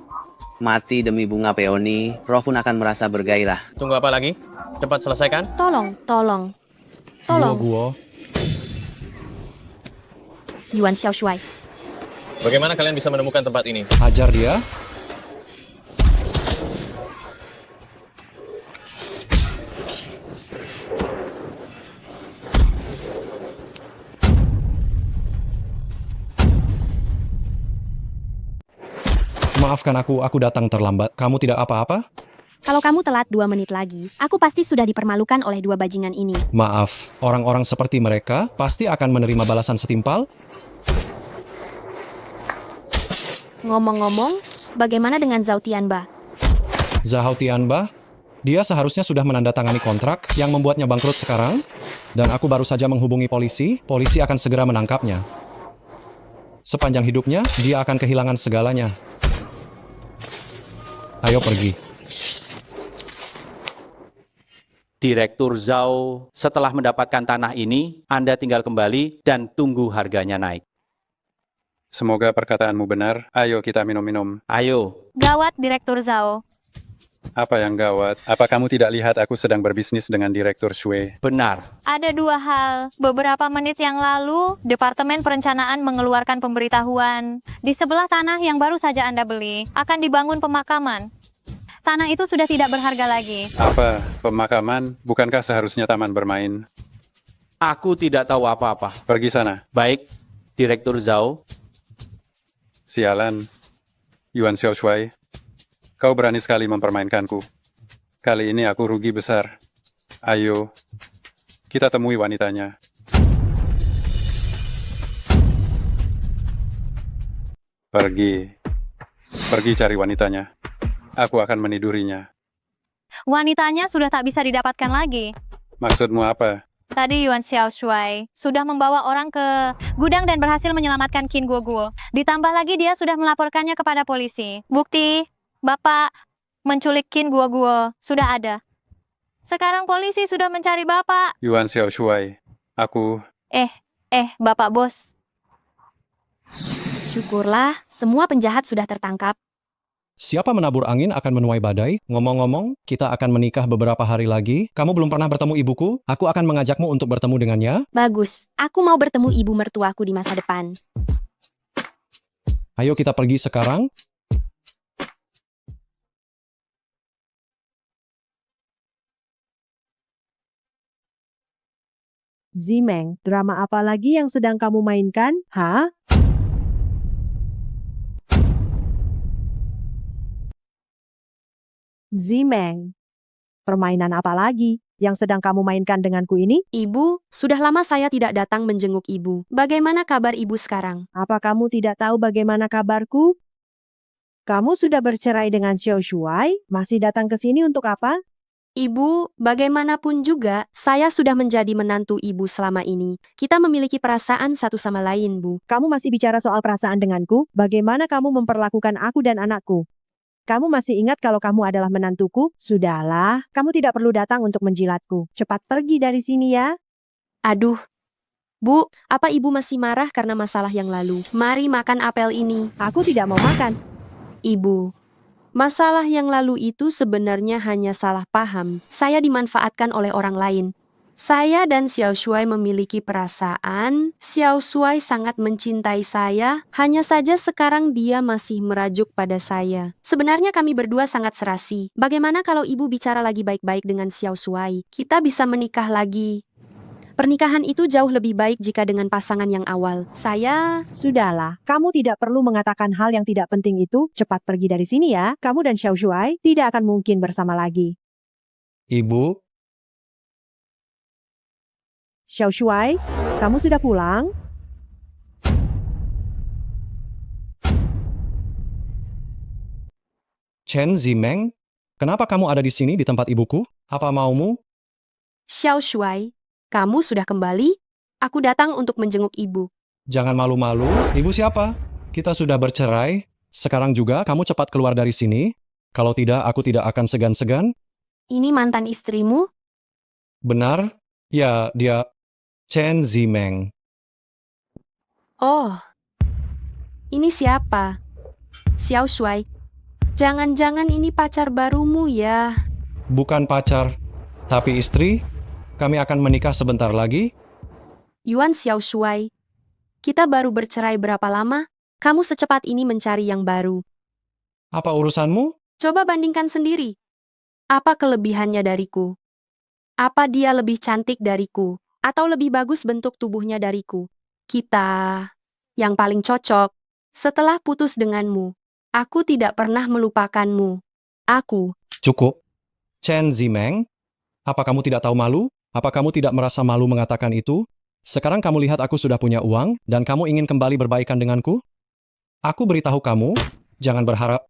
Mati demi bunga peoni, roh pun akan merasa bergairah. Tunggu apa lagi? Cepat selesaikan. Tolong. Guo. Yuan Xiaoshuai. Bagaimana kalian bisa menemukan tempat ini? Hajar dia. Maafkan aku datang terlambat. Kamu tidak apa-apa? Kalau kamu telat 2 menit lagi, aku pasti sudah dipermalukan oleh 2 bajingan ini. Maaf, orang-orang seperti mereka pasti akan menerima balasan setimpal. Ngomong-ngomong, bagaimana dengan Zhao Tianba? Zhao Tianba? Dia seharusnya sudah menandatangani kontrak yang membuatnya bangkrut sekarang. Dan aku baru saja menghubungi polisi akan segera menangkapnya. Sepanjang hidupnya, dia akan kehilangan segalanya. Ayo pergi. Direktur Zhao, setelah mendapatkan tanah ini, Anda tinggal kembali dan tunggu harganya naik. Semoga perkataanmu benar. Ayo kita minum-minum. Ayo. Gawat, Direktur Zhao. Apa yang gawat? Apa kamu tidak lihat aku sedang berbisnis dengan Direktur Shui? Benar. Ada 2 hal. Beberapa menit yang lalu, Departemen Perencanaan mengeluarkan pemberitahuan. Di sebelah tanah yang baru saja Anda beli, akan dibangun pemakaman. Tanah itu sudah tidak berharga lagi. Apa? Pemakaman? Bukankah seharusnya taman bermain? Aku tidak tahu apa-apa. Pergi sana. Baik, Direktur Zhao. Sialan. Yuan Xiaoshuai. Kau berani sekali mempermainkanku. Kali ini aku rugi besar. Ayo, kita temui wanitanya. Pergi cari wanitanya. Aku akan menidurinya. Wanitanya sudah tak bisa didapatkan lagi. Maksudmu apa? Tadi Yuan Xiaoshuai sudah membawa orang ke gudang dan berhasil menyelamatkan Qin Guoguo. Ditambah lagi dia sudah melaporkannya kepada polisi. Bukti Bapak menculik Qin Guoguo sudah ada. Sekarang polisi sudah mencari Bapak. Yuan Xiaoshuai, aku... Bapak bos. Syukurlah, semua penjahat sudah tertangkap. Siapa menabur angin akan menuai badai. Ngomong-ngomong, kita akan menikah beberapa hari lagi. Kamu belum pernah bertemu ibuku? Aku akan mengajakmu untuk bertemu dengannya. Bagus, aku mau bertemu ibu mertuaku di masa depan. Ayo kita pergi sekarang. Zimeng, drama apa lagi yang sedang kamu mainkan? Hah? Zimeng, permainan apa lagi yang sedang kamu mainkan denganku ini? Ibu, sudah lama saya tidak datang menjenguk ibu. Bagaimana kabar ibu sekarang? Apa kamu tidak tahu bagaimana kabarku? Kamu sudah bercerai dengan Xiao Shuai, masih datang ke sini untuk apa? Ibu, bagaimanapun juga, saya sudah menjadi menantu ibu selama ini. Kita memiliki perasaan satu sama lain, Bu. Kamu masih bicara soal perasaan denganku? Bagaimana kamu memperlakukan aku dan anakku? Kamu masih ingat kalau kamu adalah menantuku? Sudahlah, kamu tidak perlu datang untuk menjilatku. Cepat pergi dari sini ya. Aduh. Bu, apa ibu masih marah karena masalah yang lalu? Mari makan apel ini. Aku tidak mau makan. Ibu, masalah yang lalu itu sebenarnya hanya salah paham. Saya dimanfaatkan oleh orang lain. Saya dan Xiao Shuai memiliki perasaan. Xiao Shuai sangat mencintai saya, hanya saja sekarang dia masih merajuk pada saya. Sebenarnya kami berdua sangat serasi. Bagaimana kalau ibu bicara lagi baik-baik dengan Xiao Shuai? Kita bisa menikah lagi. Pernikahan itu jauh lebih baik jika dengan pasangan yang awal. Saya... Sudahlah, kamu tidak perlu mengatakan hal yang tidak penting itu. Cepat pergi dari sini ya. Kamu dan Xiao Shuai tidak akan mungkin bersama lagi. Ibu, Xiao Shuai, kamu sudah pulang? Chen Zimeng, kenapa kamu ada di sini di tempat ibuku? Apa maumu? Xiao Shuai, kamu sudah kembali? Aku datang untuk menjenguk ibu. Jangan malu-malu. Ibu siapa? Kita sudah bercerai. Sekarang juga kamu cepat keluar dari sini. Kalau tidak, aku tidak akan segan-segan. Ini mantan istrimu? Benar? Ya, dia Chen Zimeng. Oh, ini siapa? Xiao Shuai, jangan-jangan ini pacar barumu ya? Bukan pacar, tapi istri. Kami akan menikah sebentar lagi. Yuan Xiao Shuai, kita baru bercerai berapa lama? Kamu secepat ini mencari yang baru. Apa urusanmu? Coba bandingkan sendiri. Apa kelebihannya dariku? Apa dia lebih cantik dariku? Atau lebih bagus bentuk tubuhnya dariku? Kita yang paling cocok. Setelah putus denganmu, aku tidak pernah melupakanmu. Aku. Cukup. Chen Zimeng, apa kamu tidak tahu malu? Apa kamu tidak merasa malu mengatakan itu? Sekarang kamu lihat aku sudah punya uang, dan kamu ingin kembali berbaikan denganku? Aku beritahu kamu, jangan berharap.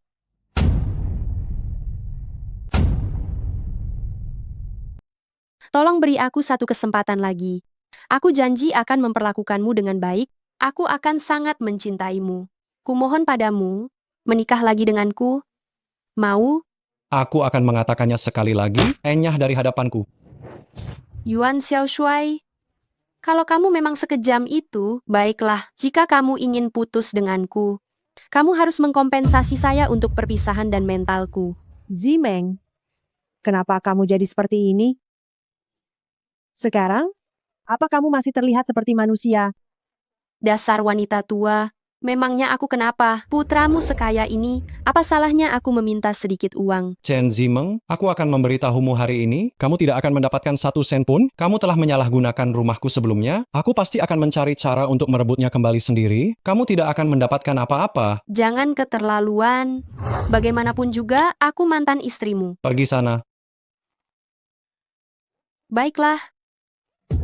Tolong beri aku satu kesempatan lagi. Aku janji akan memperlakukanmu dengan baik. Aku akan sangat mencintaimu. Kumohon padamu, menikah lagi denganku. Mau? Aku akan mengatakannya sekali lagi, enyah dari hadapanku. Yuan Xiao Shuai, kalau kamu memang sekejam itu, baiklah. Jika kamu ingin putus denganku, kamu harus mengkompensasi saya untuk perpisahan dan mentalku. Zimeng, kenapa kamu jadi seperti ini? Sekarang, apa kamu masih terlihat seperti manusia? Dasar wanita tua, memangnya aku kenapa? Putramu sekaya ini, apa salahnya aku meminta sedikit uang? Chen Zimeng, aku akan memberitahumu hari ini, kamu tidak akan mendapatkan 1 sen pun. Kamu telah menyalahgunakan rumahku sebelumnya. Aku pasti akan mencari cara untuk merebutnya kembali sendiri. Kamu tidak akan mendapatkan apa-apa. Jangan keterlaluan. Bagaimanapun juga, aku mantan istrimu. Pergi sana. Baiklah.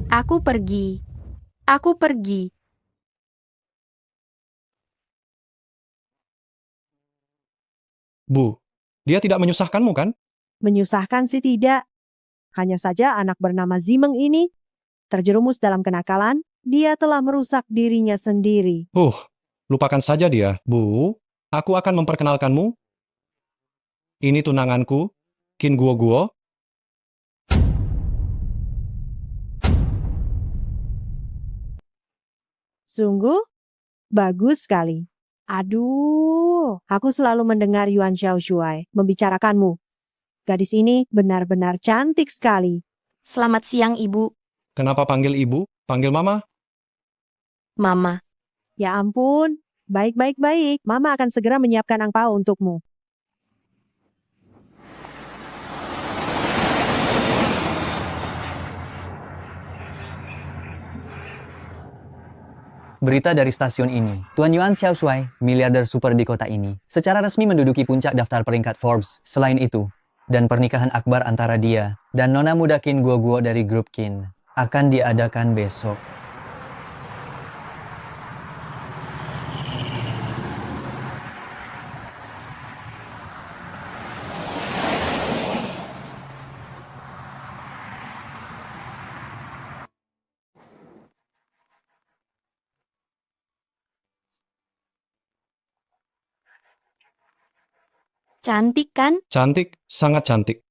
Aku pergi. Aku pergi. Bu, dia tidak menyusahkanmu kan? Menyusahkan sih tidak. Hanya saja anak bernama Zimeng ini terjerumus dalam kenakalan, dia telah merusak dirinya sendiri. Lupakan saja dia. Bu, aku akan memperkenalkanmu. Ini tunanganku, Qin Guo. Sungguh bagus sekali. Aduh, aku selalu mendengar Yuan Xiao Shuai membicarakanmu. Gadis ini benar-benar cantik sekali. Selamat siang, Ibu. Kenapa panggil ibu? Panggil mama. Mama. Ya ampun, baik. Mama akan segera menyiapkan angpao untukmu. Berita dari stasiun ini, Tuan Yuan Xiao Shuai, miliarder super di kota ini, secara resmi menduduki puncak daftar peringkat Forbes. Selain itu, dan pernikahan akbar antara dia dan nona muda Qin Guoguo dari grup Qin akan diadakan besok. Cantik kan? Cantik, sangat cantik.